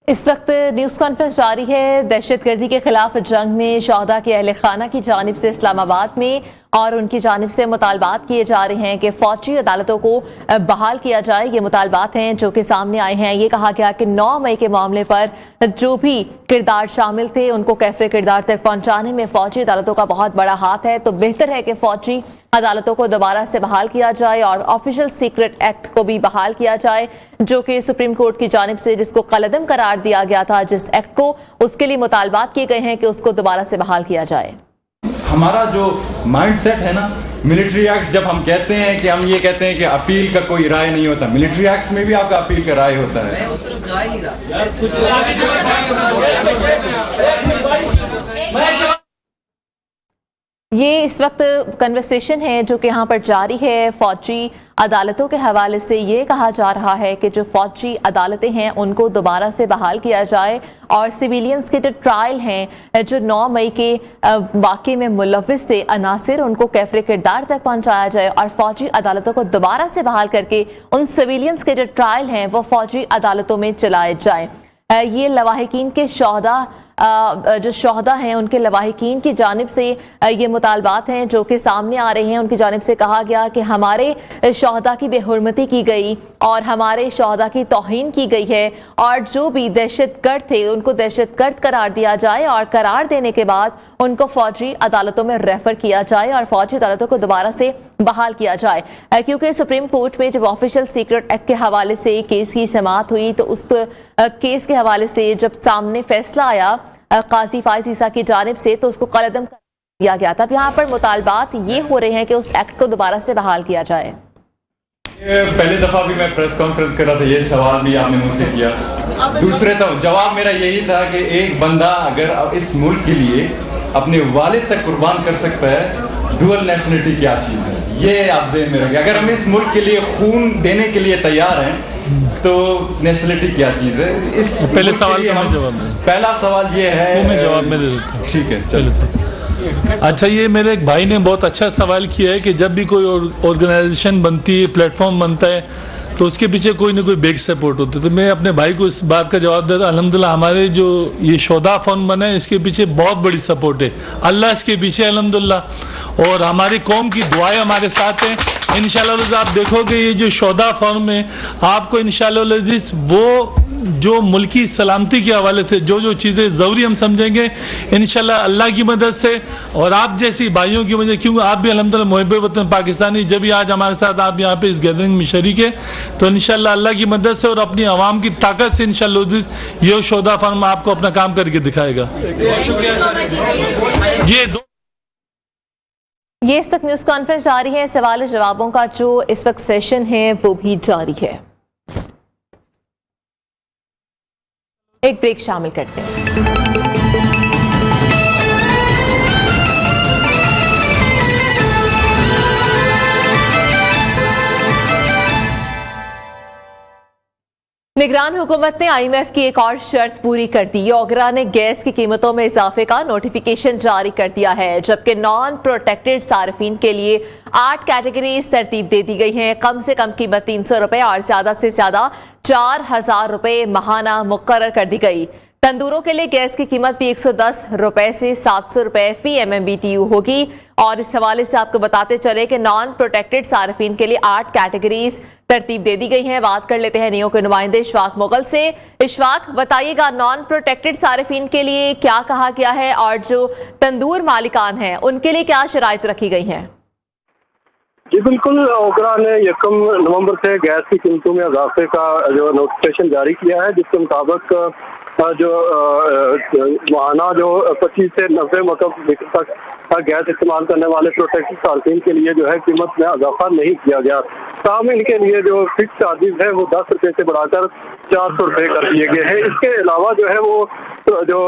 इस वक्त न्यूज़ कॉन्फ्रेंस जारी है दहशतगर्दी के खिलाफ जंग में शोहदा के अहले खाना की जानिब से इस्लामाबाद में, और उनकी जानिब से मुतालबात किए जा रहे हैं कि फौजी अदालतों को बहाल किया जाए। ये मुतालबात हैं जो कि सामने आए हैं। ये कहा गया कि 9 मई के मामले पर जो भी किरदार शामिल थे उनको कैफरे किरदार तक पहुंचाने में फौजी अदालतों का बहुत बड़ा हाथ है। तो बेहतर है कि फौजी अदालतों को दोबारा से बहाल किया जाए और ऑफिशियल सीक्रेट एक्ट को भी बहाल किया जाए जो कि सुप्रीम कोर्ट की जानिब से जिसको कलअदम करार दिया गया था, जिस एक्ट को, उसके लिए मुतालबात किए गए हैं कि उसको दोबारा से बहाल किया जाए। हमारा जो माइंड सेट है ना, मिलिट्री एक्ट जब हम कहते हैं कि हम ये कहते हैं कि अपील का कोई राय नहीं होता, मिलिट्री एक्ट में भी आपका अपील का राय होता है। ये इस वक्त कन्वर्सेशन है जो कि यहाँ पर जारी है फौजी अदालतों के हवाले से। ये कहा जा रहा है कि जो फौजी अदालतें हैं उनको दोबारा से बहाल किया जाए और सिविलियंस के जो ट्रायल हैं, जो 9 मई के वाक़े में मुलव्विस थे अनासिर, उनको कैफरे किरदार तक पहुँचाया जाए और फौजी अदालतों को दोबारा से बहाल करके उन सिविलियंस के जो ट्रायल हैं वो फौजी अदालतों में चलाए जाए। ये लवाहिकीन के शोहदा जो शोहदा हैं उनके लवाहिकीन की जानिब से ये मुतालबात हैं जो कि सामने आ रहे हैं। उनकी जानिब से कहा गया कि हमारे शोहदा की बेहुरमती की गई और हमारे शोहदा की तौहीन की गई है और जो भी दहशतगर्द थे उनको दहशतगर्द करार दिया जाए और करार देने के बाद उनको फौजी अदालतों में रेफर किया जाए और फौजी अदालतों को दोबारा से बहाल किया जाए। क्योंकि सुप्रीम कोर्ट में जब ऑफिशियल सीक्रेट एक्ट के हवाले से केस की समाअत हुई तो उस केस के हवाले से जब सामने फैसला आया काजी फाइज ईसा की जानिब से तो उसको कलअदम कर दिया गया था। अब यहाँ पर मुतालबात ये हो रहे हैं कि उस एक्ट को दोबारा से बहाल किया जाए। पहली दफा भी मैं प्रेस कॉन्फ्रेंस कर रहा था, ये सवाल भी आपने मुझसे किया। दूसरे तो जवाब मेरा यही था कि एक बंदा अगर इस मुल्क के लिए अपने वालिद तक कुर्बान कर सकता है, डुअल नेशनलिटी क्या चीज है ये आप ज़हन में रखिए। अगर हम इस मुल्क के लिए खून देने के लिए तैयार हैं तो नेशनलिटी क्या चीज है। इस पहले सवाल का जवाब पहला सवाल ये है, मैं जवाब में दे देता हूं। ठीक है, चलो। अच्छा, ये मेरे एक भाई ने बहुत अच्छा सवाल किया है कि जब भी कोई ऑर्गेनाइजेशन बनती है, प्लेटफॉर्म बनता है, तो उसके पीछे कोई ना कोई बिग सपोर्ट होता है। तो मैं अपने भाई को इस बात का जवाब दे रहा हूं, अल्हम्दुलिल्लाह हमारे जो ये शोधा फंड बना है इसके पीछे बहुत बड़ी सपोर्ट है, अल्लाह इसके पीछे अल्हम्दुलिल्लाह, और हमारी कौम की दुआएं हमारे साथ हैं। इंशाअल्लाह आप देखोगे ये जो शोधा फंड में आपको इंशाअल्लाह वो जो मुल्की सलामती के हवाले से जो चीज़ें ज़रूरी हम समझेंगे इंशाल्लाह अल्लाह की मदद से और आप जैसी भाइयों की वजह, क्योंकि आप भी अल्हम्दुलिल्लाह मुहिब वतन पाकिस्तानी, जब भी आज हमारे साथ आप यहाँ पे इस गैदरिंग में शरीक है, तो इंशाल्लाह अल्लाह की मदद से और अपनी आवाम की ताकत से इंशाल्लाह ये शोधा फर्म आपको अपना काम करके दिखाएगा। ये इस वक्त न्यूज़ कॉन्फ्रेंस जारी है, सवाल जवाबों का जो इस वक्त सेशन है वो भी जारी है। एक ब्रेक शामिल करते हैं। निगरान हुकूमत ने IMF की एक और शर्त पूरी कर दी। ओगरा ने गैस की कीमतों में इजाफे का नोटिफिकेशन जारी कर दिया है, जबकि नॉन प्रोटेक्टेड सार्फिन के लिए 8 कैटेगरीज तरतीब दे दी गई हैं। कम से कम कीमत 300 रुपए और ज्यादा से ज्यादा 4000 रुपए माहाना मुकर्रर कर दी गई। तंदूरों के लिए गैस की कीमत भी 110 रुपए से 700 रुपए फी MMBTU होगी। और इस हवाले से आपको बताते चले कि नॉन प्रोटेक्टेड सार्फिन के लिए 8 कैटेगरीज तरतीब दे दी गई हैं। बात कर लेते हैं नियो के नुमाइंदे इशफाक मुगल से। इशफाक, बताइएगा नॉन प्रोटेक्टेड सार्फिन के लिए क्या कहा गया है और जो तंदूर मालिकान हैं उनके लिए क्या शराइत रखी गई हैं? जी बिल्कुल, ओगरा ने 1 नवंबर से गैस की कीमतों में इजाफे का जो नोटिफिकेशन जारी किया है, जिसके मुताबिक जो माहाना जो 25 से 90 मकब लीटर तक गैस इस्तेमाल करने वाले प्रोटेक्टेड सार्फिन के लिए जो है कीमत में इजाफा नहीं किया गया। ताहम इनके लिए जो फिक्स चार्जेस है वो 10 रुपए से बढ़ाकर 400 रुपए कर दिए गए हैं। इसके अलावा जो है वो जो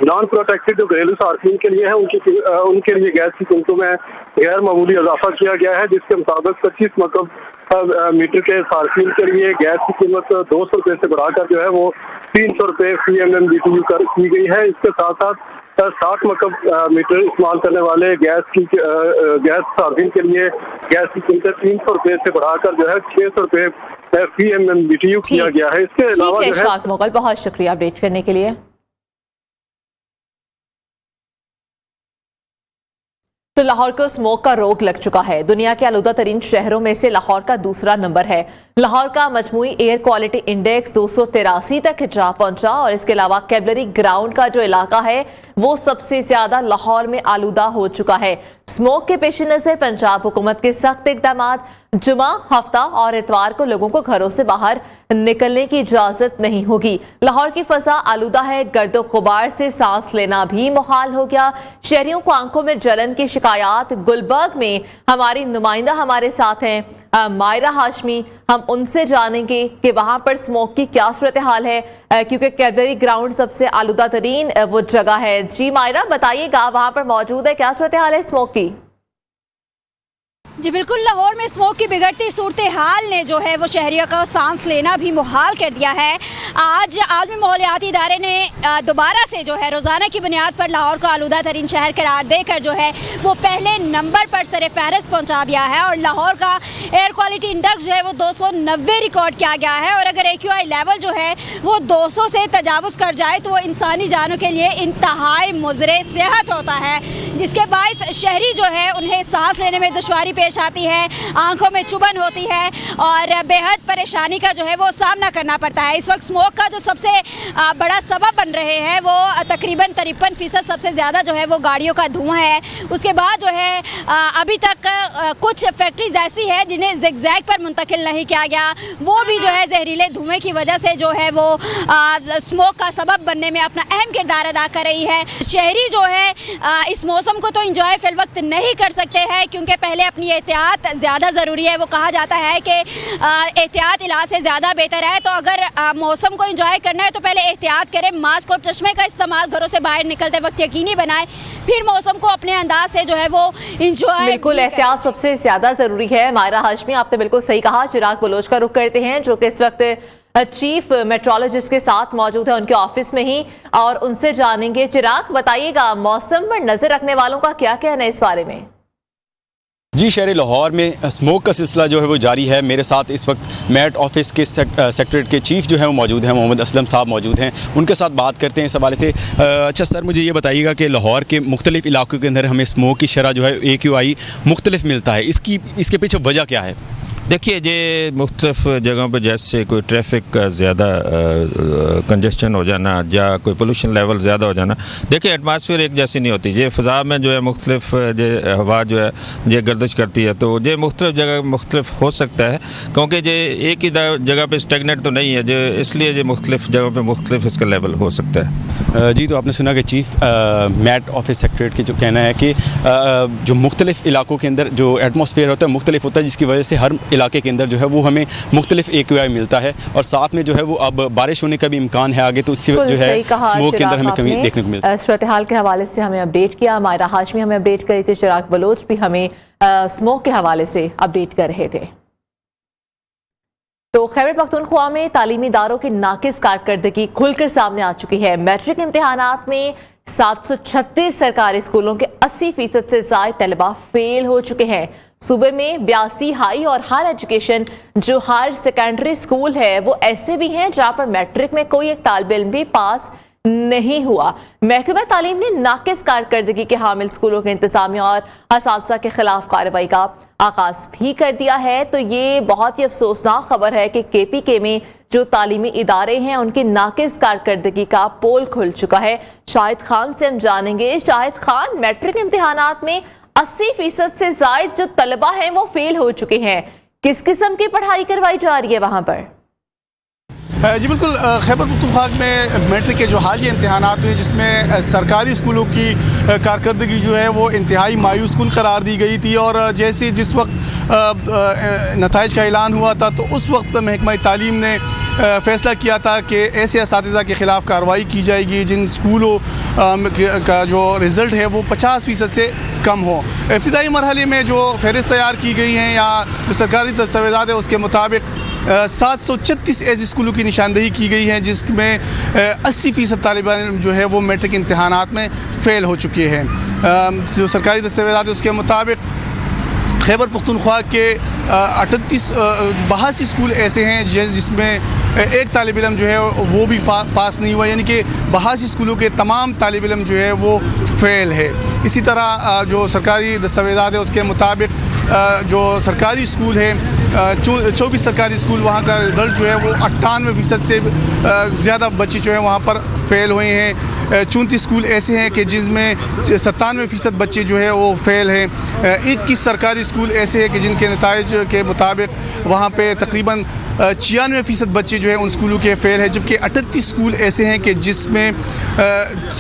नॉन प्रोटेक्टेड जो घरेलू सार्फिन के लिए है उनके लिए गैस की कीमतों में गैर मामूली इजाफा किया गया है, जिसके मुताबिक 25 मकब मीटर के सार्फिन के लिए गैस की कीमत 200 रुपए से बढ़ाकर जो है वो 300 रुपए फी MMBTU कर की गई है। इसके साथ साथ 60 मकब मीटर इस्तेमाल करने वाले गैस सार्फिन के लिए गैस की कीमत 300 रुपए से बढ़ाकर जो है 600 रुपए फी MMBTU किया गया है। इसके अलावा जो है मुगल, बहुत शुक्रिया अपडेट करने के लिए। तो लाहौर को स्मोक का रोग लग चुका है। दुनिया के आलूदा तरीन शहरों में से लाहौर का दूसरा नंबर है। लाहौर का मजमूई एयर क्वालिटी इंडेक्स 283 तक जा पहुंचा और इसके अलावा कैवलरी ग्राउंड का जो इलाका है वो सबसे ज्यादा लाहौर में आलूदा हो चुका है। स्मोक के पेश नजर पंजाब हुकूमत के सख्त इकदाम, जुमा, हफ्ता और इतवार को लोगों को घरों से बाहर निकलने की इजाजत नहीं होगी। लाहौर की फजा आलूदा है, गर्दो गुबार से सांस लेना भी मुहाल हो गया। शहरियों को आंखों में जलन की शिकायत। गुलबर्ग में हमारी नुमाइंदा हमारे साथ हैं मायरा हाशमी, हम उनसे जानेंगे कि वहां पर स्मोक की क्या सूरत हाल है, क्योंकि कैवलरी ग्राउंड सबसे आलूदा तरीन वो जगह है। जी मायरा, बताइएगा वहां पर मौजूद है, क्या सूरत हाल है स्मोक की? जी बिल्कुल, लाहौर में स्मोक की बिगड़ती सूरत हाल ने जो है वो शहरियों का सांस लेना भी मुहाल कर दिया है। आज आलमी माहौलियाती इदारे ने दोबारा से जो है रोज़ाना की बुनियाद पर लाहौर को आलूदा तरीन शहर करार देकर जो है वो पहले नंबर पर सरे फहरिस्त पहुंचा दिया है और लाहौर का एयर क्वालिटी इंडेक्स जो है वो 290 रिकॉर्ड किया गया है। और अगर AQI लेवल जो है वो 200 से तजावुज़ कर जाए तो वो इंसानी जानों के लिए इंतहाई मुज़रे सेहत होता है, जिसके बायस शहरी जो है उन्हें सांस लेने में दुश्वारी पेश आती है, आंखों में चुभन होती है और बेहद परेशानी का जो है वो सामना करना पड़ता है। इस वक्त स्मोक का जो सबसे बड़ा सबब बन रहे हैं वो तकरीबन 53% सबसे ज़्यादा जो है वो गाड़ियों का धुआं है। उसके बाद जो है अभी तक कुछ फैक्ट्रीज ऐसी है जिन्हें ज़िगज़ैग पर मुंतकिल नहीं किया गया, वो भी जो है जहरीले धुएँ की वजह से जो है वो स्मोक का सबब बनने में अपना अहम किरदार अदा कर रही है। शहरी जो है इस मौसम को तो इंजॉय फिल वक्त नहीं कर सकते हैं, क्योंकि पहले अपनी एहतियात ज़्यादा ज़रूरी है। वो कहा जाता है कि एहतियात इलाज से ज़्यादा बेहतर है, तो अगर मौसम को एंजॉय करना है तो पहले एहतियात करें, मास्क और चश्मे का इस्तेमाल घरों से बाहर निकलते वक्त यकीनी बनाएं, फिर मौसम को अपने अंदाज से जो है वो एंजॉय। बिल्कुल, एहतियात सबसे ज़्यादा ज़रूरी है। मायरा हाशमी, आपने बिल्कुल सही कहा। चिराग बलोच का रुख करते हैं जो कि इस वक्त चीफ मेट्रोलॉजिस्ट के साथ मौजूद है उनके ऑफिस में ही, और उनसे जानेंगे। चिराग, बताइएगा मौसम पर नजर रखने वालों का क्या कहना है इस बारे में? जी, शहर लाहौर में स्मोक का सिलसिला जो है वो जारी है। मेरे साथ इस वक्त मेट ऑफिस के सेक्रेटरी के चीफ जो है वो मौजूद हैं, मोहम्मद असलम साहब मौजूद हैं। उनके साथ बात करते हैं इस हवाले से। अच्छा सर, मुझे ये बताइएगा कि लाहौर के मुख्तलिफ इलाकों के अंदर हमें स्मोक की शरह जो है AQI मुख्तलिफ मिलता है, इसके पीछे वजह क्या है? देखिए, ये मुख्तलिफ जगहों पर जैसे कोई ट्रैफिक का ज़्यादा कंजेशन हो जाना या कोई पोल्यूशन लेवल ज़्यादा हो जाना। देखिए, एटमॉस्फेयर एक जैसी नहीं होती। ये फ़ज़ा में जो है मुख्तलिफ हवा जो है ये गर्दिश करती है, तो ये मुख्तलिफ जगह मुख्तलिफ हो सकता है, क्योंकि ये एक ही जगह पे स्टेगनेट तो नहीं है, जो इसलिए ये मुख्तलिफ जगहों पर मुख्तलिफ इसका लेवल हो सकता है। जी, तो आपने सुना कि चीफ मेट ऑफिस सेक्रेटरी की जो कहना है कि जो मुख्तलिफ इलाकों के अंदर जो एटमॉस्फेयर होता है मुख्तलिफ होता है, जिसकी वजह से हर इलाके के अंदर जो है वो हमें मुख्तलिफ AQI मिलता है, और साथ में जो है वो अब बारिश होने का भी इम्कान है आगे, तो उससे जो है स्मोक के अंदर हमें कमी देखने को मिलती है। सूरत हाल के हवाले से हमें अपडेट किया, मायरा हाशमी हमें अपडेट करी थी, चिराग बलोच भी हमें स्मोक के हवाले से अपडेट कर रहे थे। तो खैबर पख्तूनख्वा में तालीमी इदारों की नाकिस कारकर्दगी खुलकर सामने आ चुकी है। मैट्रिक इम्तिहानात में 736 सरकारी स्कूलों के 80% से ज्यादा तलबा फेल हो चुके हैं। सूबे में 82 हाई और हायर एजुकेशन जो हायर सेकेंडरी स्कूल है वो ऐसे भी हैं जहां पर मैट्रिक में कोई एक तालिब इल्म भी पास नहीं हुआ। महकमा तालीम ने नाकिस कारकर्दगी के हामिल स्कूलों के इंतजामिया और असातिज़ा के खिलाफ कार्रवाई का आगाज भी कर दिया है। तो ये बहुत ही अफसोसनाक खबर है कि KPK में जो तालीमी इदारे हैं उनकी नाकिस कारकर्दगी का पोल खुल चुका है। शाहिद खान से हम जानेंगे। शाहिद खान, मैट्रिक इम्तिहानात में 80% से ज्यादा जो तलबा हैं वो फेल हो चुके हैं, किस किस्म की पढ़ाई करवाई जा रही है वहां पर? जी बिल्कुल, खैबर पख्तूनख्वा में मैट्रिक के जो हालिया इम्तिहानात हुए जिसमें सरकारी स्कूलों की कारकर्दगी जो है वो इंतहाई मायूस कुन करार दी गई थी, और जैसे जिस वक्त नताइज का ऐलान हुआ था तो उस वक्त महकमा तालीम ने फ़ैसला किया था कि ऐसे असातिज़ा के ख़िलाफ़ कार्रवाई की जाएगी जिन स्कूलों का जो रिज़ल्ट है वो 50% से कम हो। इब्तिदाई मरहले में जो फहरिस्त तैयार की गई हैं या जो सरकारी दस्तावेज़ात है उसके मुताबिक 736 ऐसे स्कूलों की निशानदेही की गई है जिसमें 80% तालिबान जो है वो मैट्रिक इम्तिहानात में फ़ेल हो चुके हैं। जो सरकारी दस्तावेज़ात है उसके मुताबिक खैबर पख्तूनख्वा के 82 स्कूल ऐसे हैं जिसमें एक तालिब इल्म जो है वो भी पास नहीं हुआ, यानी कि 82 स्कूलों के तमाम तालिब इल्म जो है वो फ़ेल है। इसी तरह जो सरकारी दस्तावेज़ात है उसके मुताबिक जो सरकारी स्कूल है 24 सरकारी स्कूल, वहाँ का रिज़ल्ट जो है वो 98% से ज़्यादा बच्चे जो हैं वहाँ पर फ़ेल हुए हैं। 34 स्कूल ऐसे हैं कि जिसमें 97% बच्चे जो है वो फ़ेल हैं। 21 सरकारी स्कूल ऐसे हैं कि जिनके नताइज के मुताबिक वहाँ पे तकरीबन 96% बच्चे जो है उन स्कूलों के फ़ेल है, जबकि 38 स्कूल ऐसे हैं कि जिसमें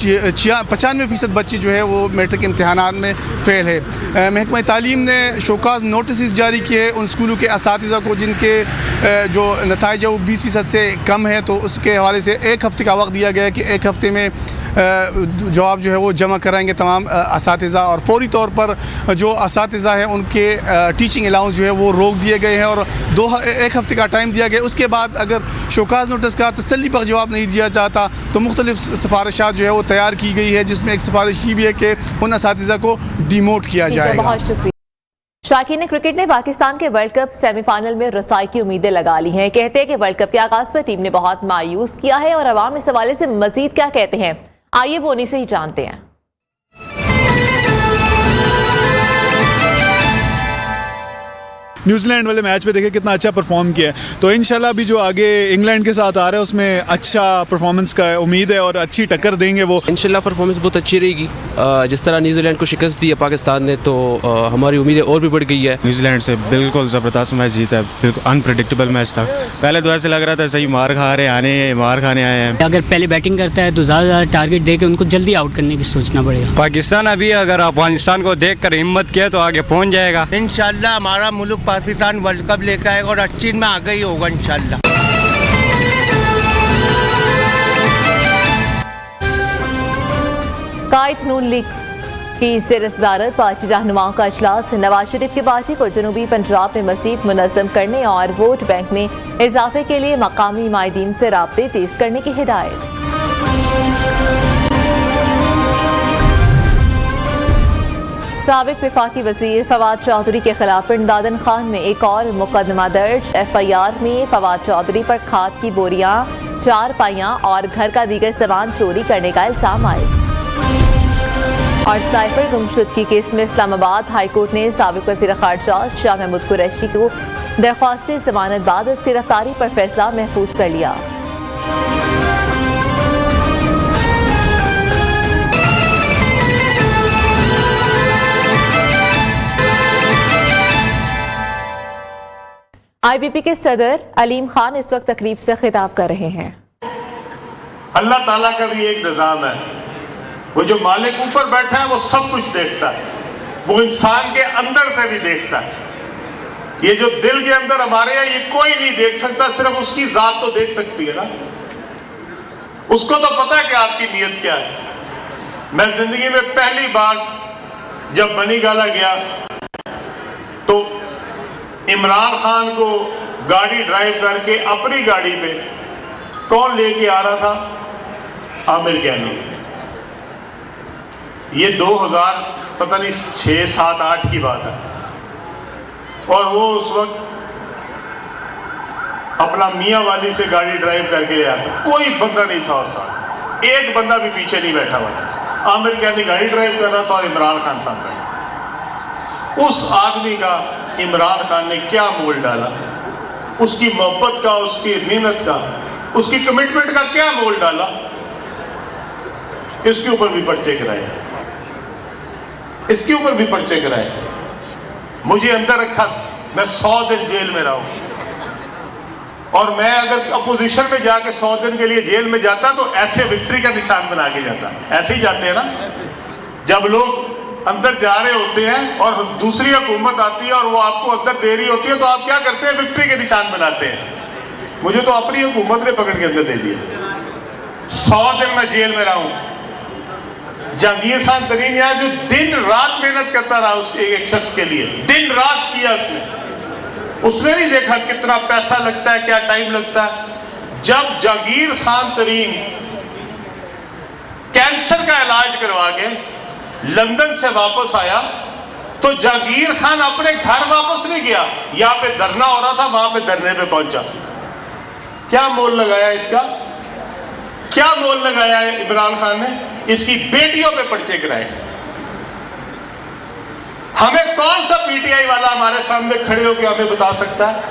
95% बच्चे जो है वो मैट्रिक इम्तिहानात में फ़ेल है। महकमा तालीम ने शोकाज़ नोटिस जारी किए उन स्कूलों के असातिज़ा को जिनके जो नताइज है वो 20% से कम है, तो उसके हवाले से 1 हफ़्ते का वक्त दिया गया है कि 1 हफ़्ते में जवाब जो है वो जमा कराएंगे तमाम असातिज़ा, और फौरी तौर पर जो असातिज़ा है उनके टीचिंग अलाउंस जो है वो रोक दिए गए हैं और 1 हफ़्ते का टाइम दिया गया। उसके बाद अगर शोकाज़ नोटिस का तसल्ली पर जवाब नहीं दिया जाता तो मुख्तलिफ सिफारिशात जो है वो तैयार की गई है, जिसमें एक सिफारिश की भी है कि उन असातिज़ा को डिमोट किया जाएगा। बहुत शुक्रिया। शाकीन क्रिकेट ने पाकिस्तान के वर्ल्ड कप सेमीफाइनल में रसाई की उम्मीदें लगा ली हैं। कहते हैं कि वर्ल्ड कप के आगाज पर टीम ने बहुत मायूस किया है, और अवाम इस हवाले से मजीद क्या कहते हैं आइए वो उन्हीं से ही जानते हैं। न्यूजीलैंड वाले मैच पे देखे कितना अच्छा परफॉर्म किया है, तो इंशाल्लाह भी जो आगे इंग्लैंड के साथ आ रहा है उसमें अच्छा परफॉर्मेंस का उम्मीद है और अच्छी टक्कर देंगे वो। इंशाल्लाह परफॉर्मेंस बहुत अच्छी रहेगी। जिस तरह न्यूजीलैंड को शिकस्त दी है पाकिस्तान ने, तो हमारी उम्मीदें और भी बढ़ गई है। न्यूजीलैंड से बिल्कुल ज़बरदस्त मैच जीता है, बिल्कुल अनप्रेडिक्टेबल मैच था। पहले तो ऐसे लग रहा था सही मार खा रहे आने मार खाने आए हैं। अगर पहले बैटिंग करता है तो ज़्यादा टारगेट दे के उनको जल्दी आउट करने की सोचना पड़ेगा। पाकिस्तान अभी अगर अफगानिस्तान को देख कर हिम्मत किया तो आगे पहुँच जाएगा। इंशाल्लाह हमारा मुल्क पाकिस्तान वर्ल्ड कप लेकर आएगा और अच्छी में आगे ही होगा इंशाल्लाह। कायद नून लीग की ज़ेर सदारत पार्टी रहनुमाओं का इजलास। नवाज शरीफ की पार्टी को जनूबी पंजाब में मज़ीद मुनज़्ज़म करने और वोट बैंक में इजाफे के लिए मकामी माहिदीन से राब्ते तेज करने की हिदायत। साबिक वफाकी वज़ीर फवाद चौधरी के खिलाफ पिंडादन खान में एक और मुकदमा दर्ज। FIR में फवाद चौधरी पर खाद की बोरियां, 4 पाइयां और घर का दीगर सामान चोरी करने का इल्जाम आए। और साइफर गुमशुदगी केस में इस्लामाबाद हाई कोर्ट ने साबिक वज़ीर ख़ारजा शाह महमूद कुरैशी को दरख्वास्त जमानत बाद उसकी गिरफ्तारी पर फैसला महफूज कर लिया। IBP के सदर अलीम खान इस वक्त तकरीब से खिताब कर रहे हैं। अल्लाह ताला का भी एक निज़ाम है, वो जो मालिक ऊपर बैठा है वो सब कुछ देखता है, वो इंसान के अंदर से भी देखता है। ये जो दिल के अंदर हमारे यहाँ ये कोई नहीं देख सकता, सिर्फ उसकी जात तो देख सकती है ना। उसको तो पता है कि आपकी नीयत क्या है। मैं जिंदगी में पहली बार जब बनी गाला गया तो इमरान खान को गाड़ी ड्राइव करके अपनी गाड़ी पे कौन लेके आ रहा था? आमिर कैनी। ये 2000 पता नहीं 6, 7, 8 की बात है। और वो उस वक्त अपना मियाँ वाली से गाड़ी ड्राइव करके ले आता, कोई बंदा नहीं था और साथ एक बंदा भी पीछे नहीं बैठा हुआ था। आमिर कैनी गाड़ी ड्राइव कर रहा था और इमरान खान साथ बैठा। उस आदमी का इमरान खान ने क्या मोल डाला, उसकी मोहब्बत का, उसकी मेहनत का, उसकी कमिटमेंट का क्या मोल डाला, इसके ऊपर भी पर्चे कराए, इसके ऊपर भी पर्चे कराए। मुझे अंदर रखा, मैं 100 दिन जेल में रहा हूं। और मैं अगर अपोजिशन में जाके 100 दिन के लिए जेल में जाता तो ऐसे विक्ट्री का निशान बना के जाता। ऐसे ही जाते हैं ना, जब लोग अंदर जा रहे होते हैं और दूसरी हुकूमत आती है और वो आपको अंदर दे रही होती है तो आप क्या करते हैं? विक्ट्री के निशान बनाते हैं। मुझे तो अपनी हुकूमत ने पकड़ के अंदर दे दिया। 100 दिन मैं जेल में रहा हूं। जहांगीर खान तरीन यहाँ जो दिन रात मेहनत करता रहा उस एक शख्स के लिए, दिन रात किया उसने नहीं देखा कितना पैसा लगता है, क्या टाइम लगता है। जब जहांगीर खान तरीन कैंसर का इलाज करवा के लंदन से वापस आया तो जहांगीर खान अपने घर वापस नहीं गया, यहां पे धरना हो रहा था, वहां पे धरने पे पहुंचा। क्या मोल लगाया इसका? क्या मोल लगाया है इमरान खान ने? इसकी बेटियों पे पर्चे कराए। हमें कौन सा पीटीआई वाला हमारे सामने खड़े होकर हमें बता सकता है?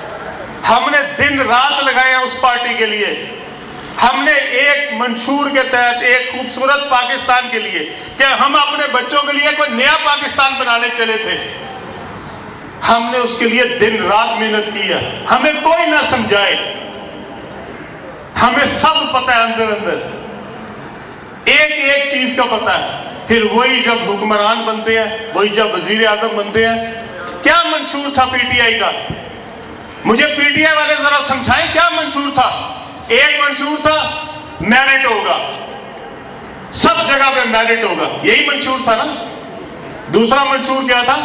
हमने दिन रात लगाए हैं उस पार्टी के लिए। हमने एक मंशूर के तहत एक खूबसूरत पाकिस्तान के लिए, कि हम अपने बच्चों के लिए कोई नया पाकिस्तान बनाने चले थे, हमने उसके लिए दिन रात मेहनत की है। हमें कोई ना समझाए, हमें सब पता है अंदर अंदर, एक एक चीज का पता है। फिर वही जब हुक्मरान बनते हैं, वही जब वजीर आजम बनते हैं। क्या मंशूर था पीटीआई का? मुझे पीटीआई वाले जरा समझाएं क्या मंशूर था? एक मंशूर था मेरिट होगा, सब जगह पे मेरिट होगा, यही मंशूर था ना। दूसरा मंशूर क्या था?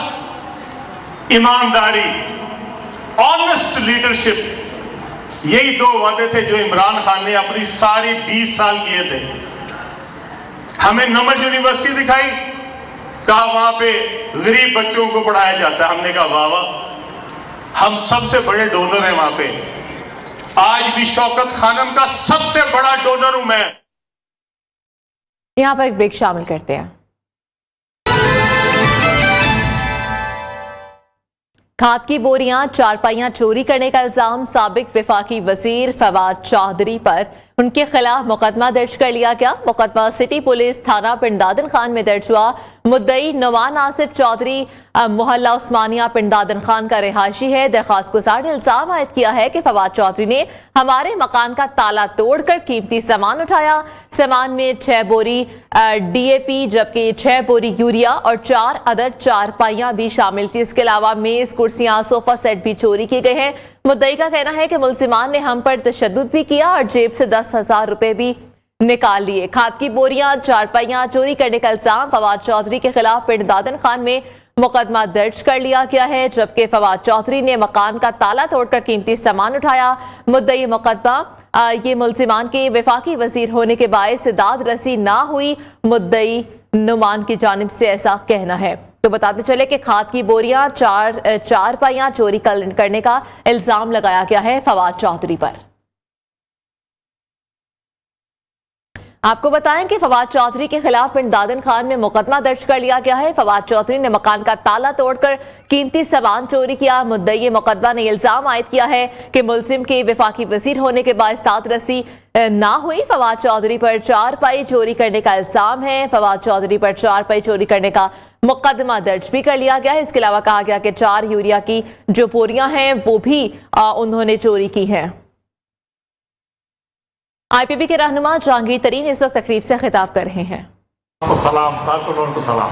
ईमानदारी, ऑनेस्ट लीडरशिप। यही 2 वादे थे जो इमरान खान ने अपनी सारी 20 साल किए थे। हमें नमर यूनिवर्सिटी दिखाई, कहा वहां पे गरीब बच्चों को पढ़ाया जाता है। हमने कहा वाह वाह, हम सबसे बड़े डोनर हैं वहां पे। आज भी शौकत खानम का सबसे बड़ा डोनर हूं मैं। यहां पर एक ब्रेक शामिल करते हैं। खाद की बोरियां, 4 पाइयां चोरी करने का इल्जाम साबिक वफाकी वजीर फवाद चौधरी पर, उनके खिलाफ मुकदमा दर्ज कर लिया गया। मुकदमा सिटी पुलिस थाना पिंडादन खान में दर्ज हुआ। मुद्दई नवान आसिफ चौधरी मोहल्ला उस्मानिया पिंडादन खान का रिहायशी है। दरखास्त गुजार ने इल्जाम आयद किया है कि फवाद चौधरी ने हमारे मकान का ताला तोड़कर कीमती सामान उठाया। सामान में 6 बोरी DAP जबकि 6 बोरी यूरिया और 4 अदद 4 पाइयां भी शामिल थी। इसके अलावा मेज, कुर्सियां, सोफा सेट भी चोरी किए गए हैं। मुद्दई का कहना है कि मुलजिमान ने हम पर तशद्दुद भी किया और जेब से 10,000 रुपए भी निकाल लिए। खाद की बोरियां, चारपाइयां चोरी करने का इल्जाम फवाद चौधरी के खिलाफ पिंड दादन खान में मुकदमा दर्ज कर लिया गया है, जबकि फवाद चौधरी ने मकान का ताला तोड़कर कीमती सामान उठाया। मुद्दई मुकदमा ये मुल्जिमान के वफाकी वजीर होने के बायस दाद रसी ना हुई, मुद्दई नुमान की जानिब से ऐसा कहना है। तो बताते चले कि खाद की बोरियां, चारपाइयां चोरी करने का इल्जाम लगाया गया है फवाद चौधरी पर। आपको बताएं कि फवाद चौधरी के खिलाफ पिंड दादन खान में मुकदमा दर्ज कर लिया गया है। फवाद चौधरी ने मकान का ताला तोड़कर कीमती सामान चोरी किया। मुद्दई मुकदमा ने इल्जाम आयद किया है कि मुल्जिम के वफाकी वजीर होने के बाद दाद रसी ना हुई। फवाद चौधरी पर चारपाई चोरी करने का इल्जाम है। फवाद चौधरी पर चारपाई चोरी करने का मुकदमा दर्ज भी कर लिया गया है। इसके अलावा कहा गया कि 4 यूरिया की जो बोरियां हैं वो भी उन्होंने चोरी की हैं। IPP के रहनुमा जहांगीर तरीन इस वक्त तकरीब से खिताब कर रहे हैं। सलाम कारकुनों को सलाम।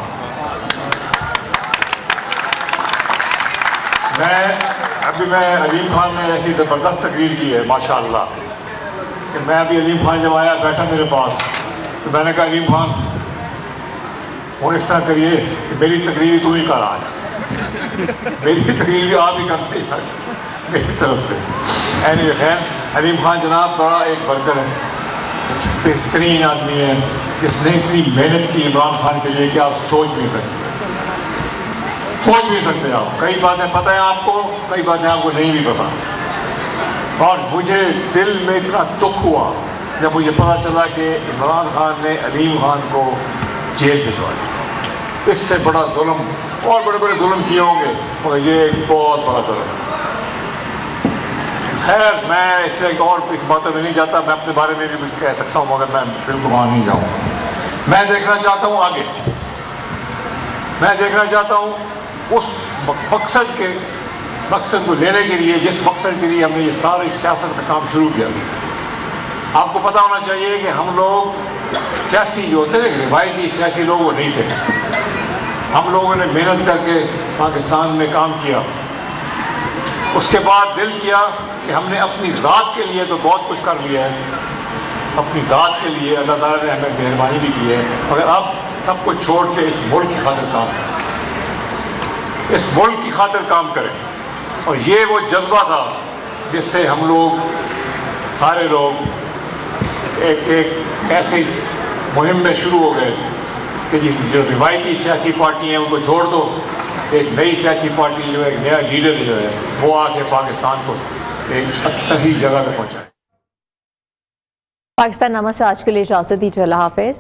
मैं अलीम खान ने ऐसी ज़बरदस्त तकरीर की है माशाअल्लाह कि मैं अभी अलीम खान जब आया बैठा मेरे पास तो मैंने कहा अलीम खान और इस तरह करिए कि मेरी तकरीर तू ही कर आज, मेरी तकरीर भी आप ही करते हैं मेरी तरफ से। एनीवे खैर, अलीम खान जनाब बड़ा एक वर्कर है, बेहतरीन आदमी है, जिसने इतनी मेहनत की इमरान खान के लिए कि आप सोच भी सकते आप। कई बातें पता है आपको, कई बातें आपको नहीं भी पता। और मुझे दिल में इतना दुख हुआ जब मुझे पता चला कि इमरान खान ने अलीम खान को जेल भिजवा दिया। इससे बड़ा जुल्म, और बड़े बड़े जुल्म किए होंगे, मगर ये एक बहुत बड़ा जुल्म है। खैर, मैं इससे और इस बातों में नहीं जाता, मैं अपने बारे में भी कह सकता हूँ मगर मैं बिल्कुल वहाँ नहीं जाऊँगा। मैं देखना चाहता हूँ आगे, मैं देखना चाहता हूँ उस मकसद को लेने के लिए जिस मकसद के लिए हमने ये सारी सियासत का काम शुरू किया। आपको पता होना चाहिए कि हम लोग सियासी जो होते हैं रिवायती सियासी लोग वो नहीं थे। हम लोगों ने मेहनत करके पाकिस्तान में काम किया, उसके बाद दिल किया कि हमने अपनी ज़ात के लिए तो बहुत कुछ कर लिया है, अपनी ज़ात के लिए अल्लाह ताला ने हमें मेहरबानी भी की है, मगर अब सब कुछ छोड़ के इस मुल्क की खातिर काम करें, इस मुल्क की खातिर काम करें। और ये वो जज्बा था जिससे हम लोग सारे लोग एक ऐसी मुहिम में शुरू हो गए कि जो रिवायती सियासी पार्टी हैं उनको छोड़ दो, एक नई सियासी पार्टी जो एक नया लीडर जो है वो आके पाकिस्तान को एक सही जगह पे पहुंचाए। पाकिस्तान नामा से आज के लिए इजाजत दीजिए। अल्लाह हाफिज।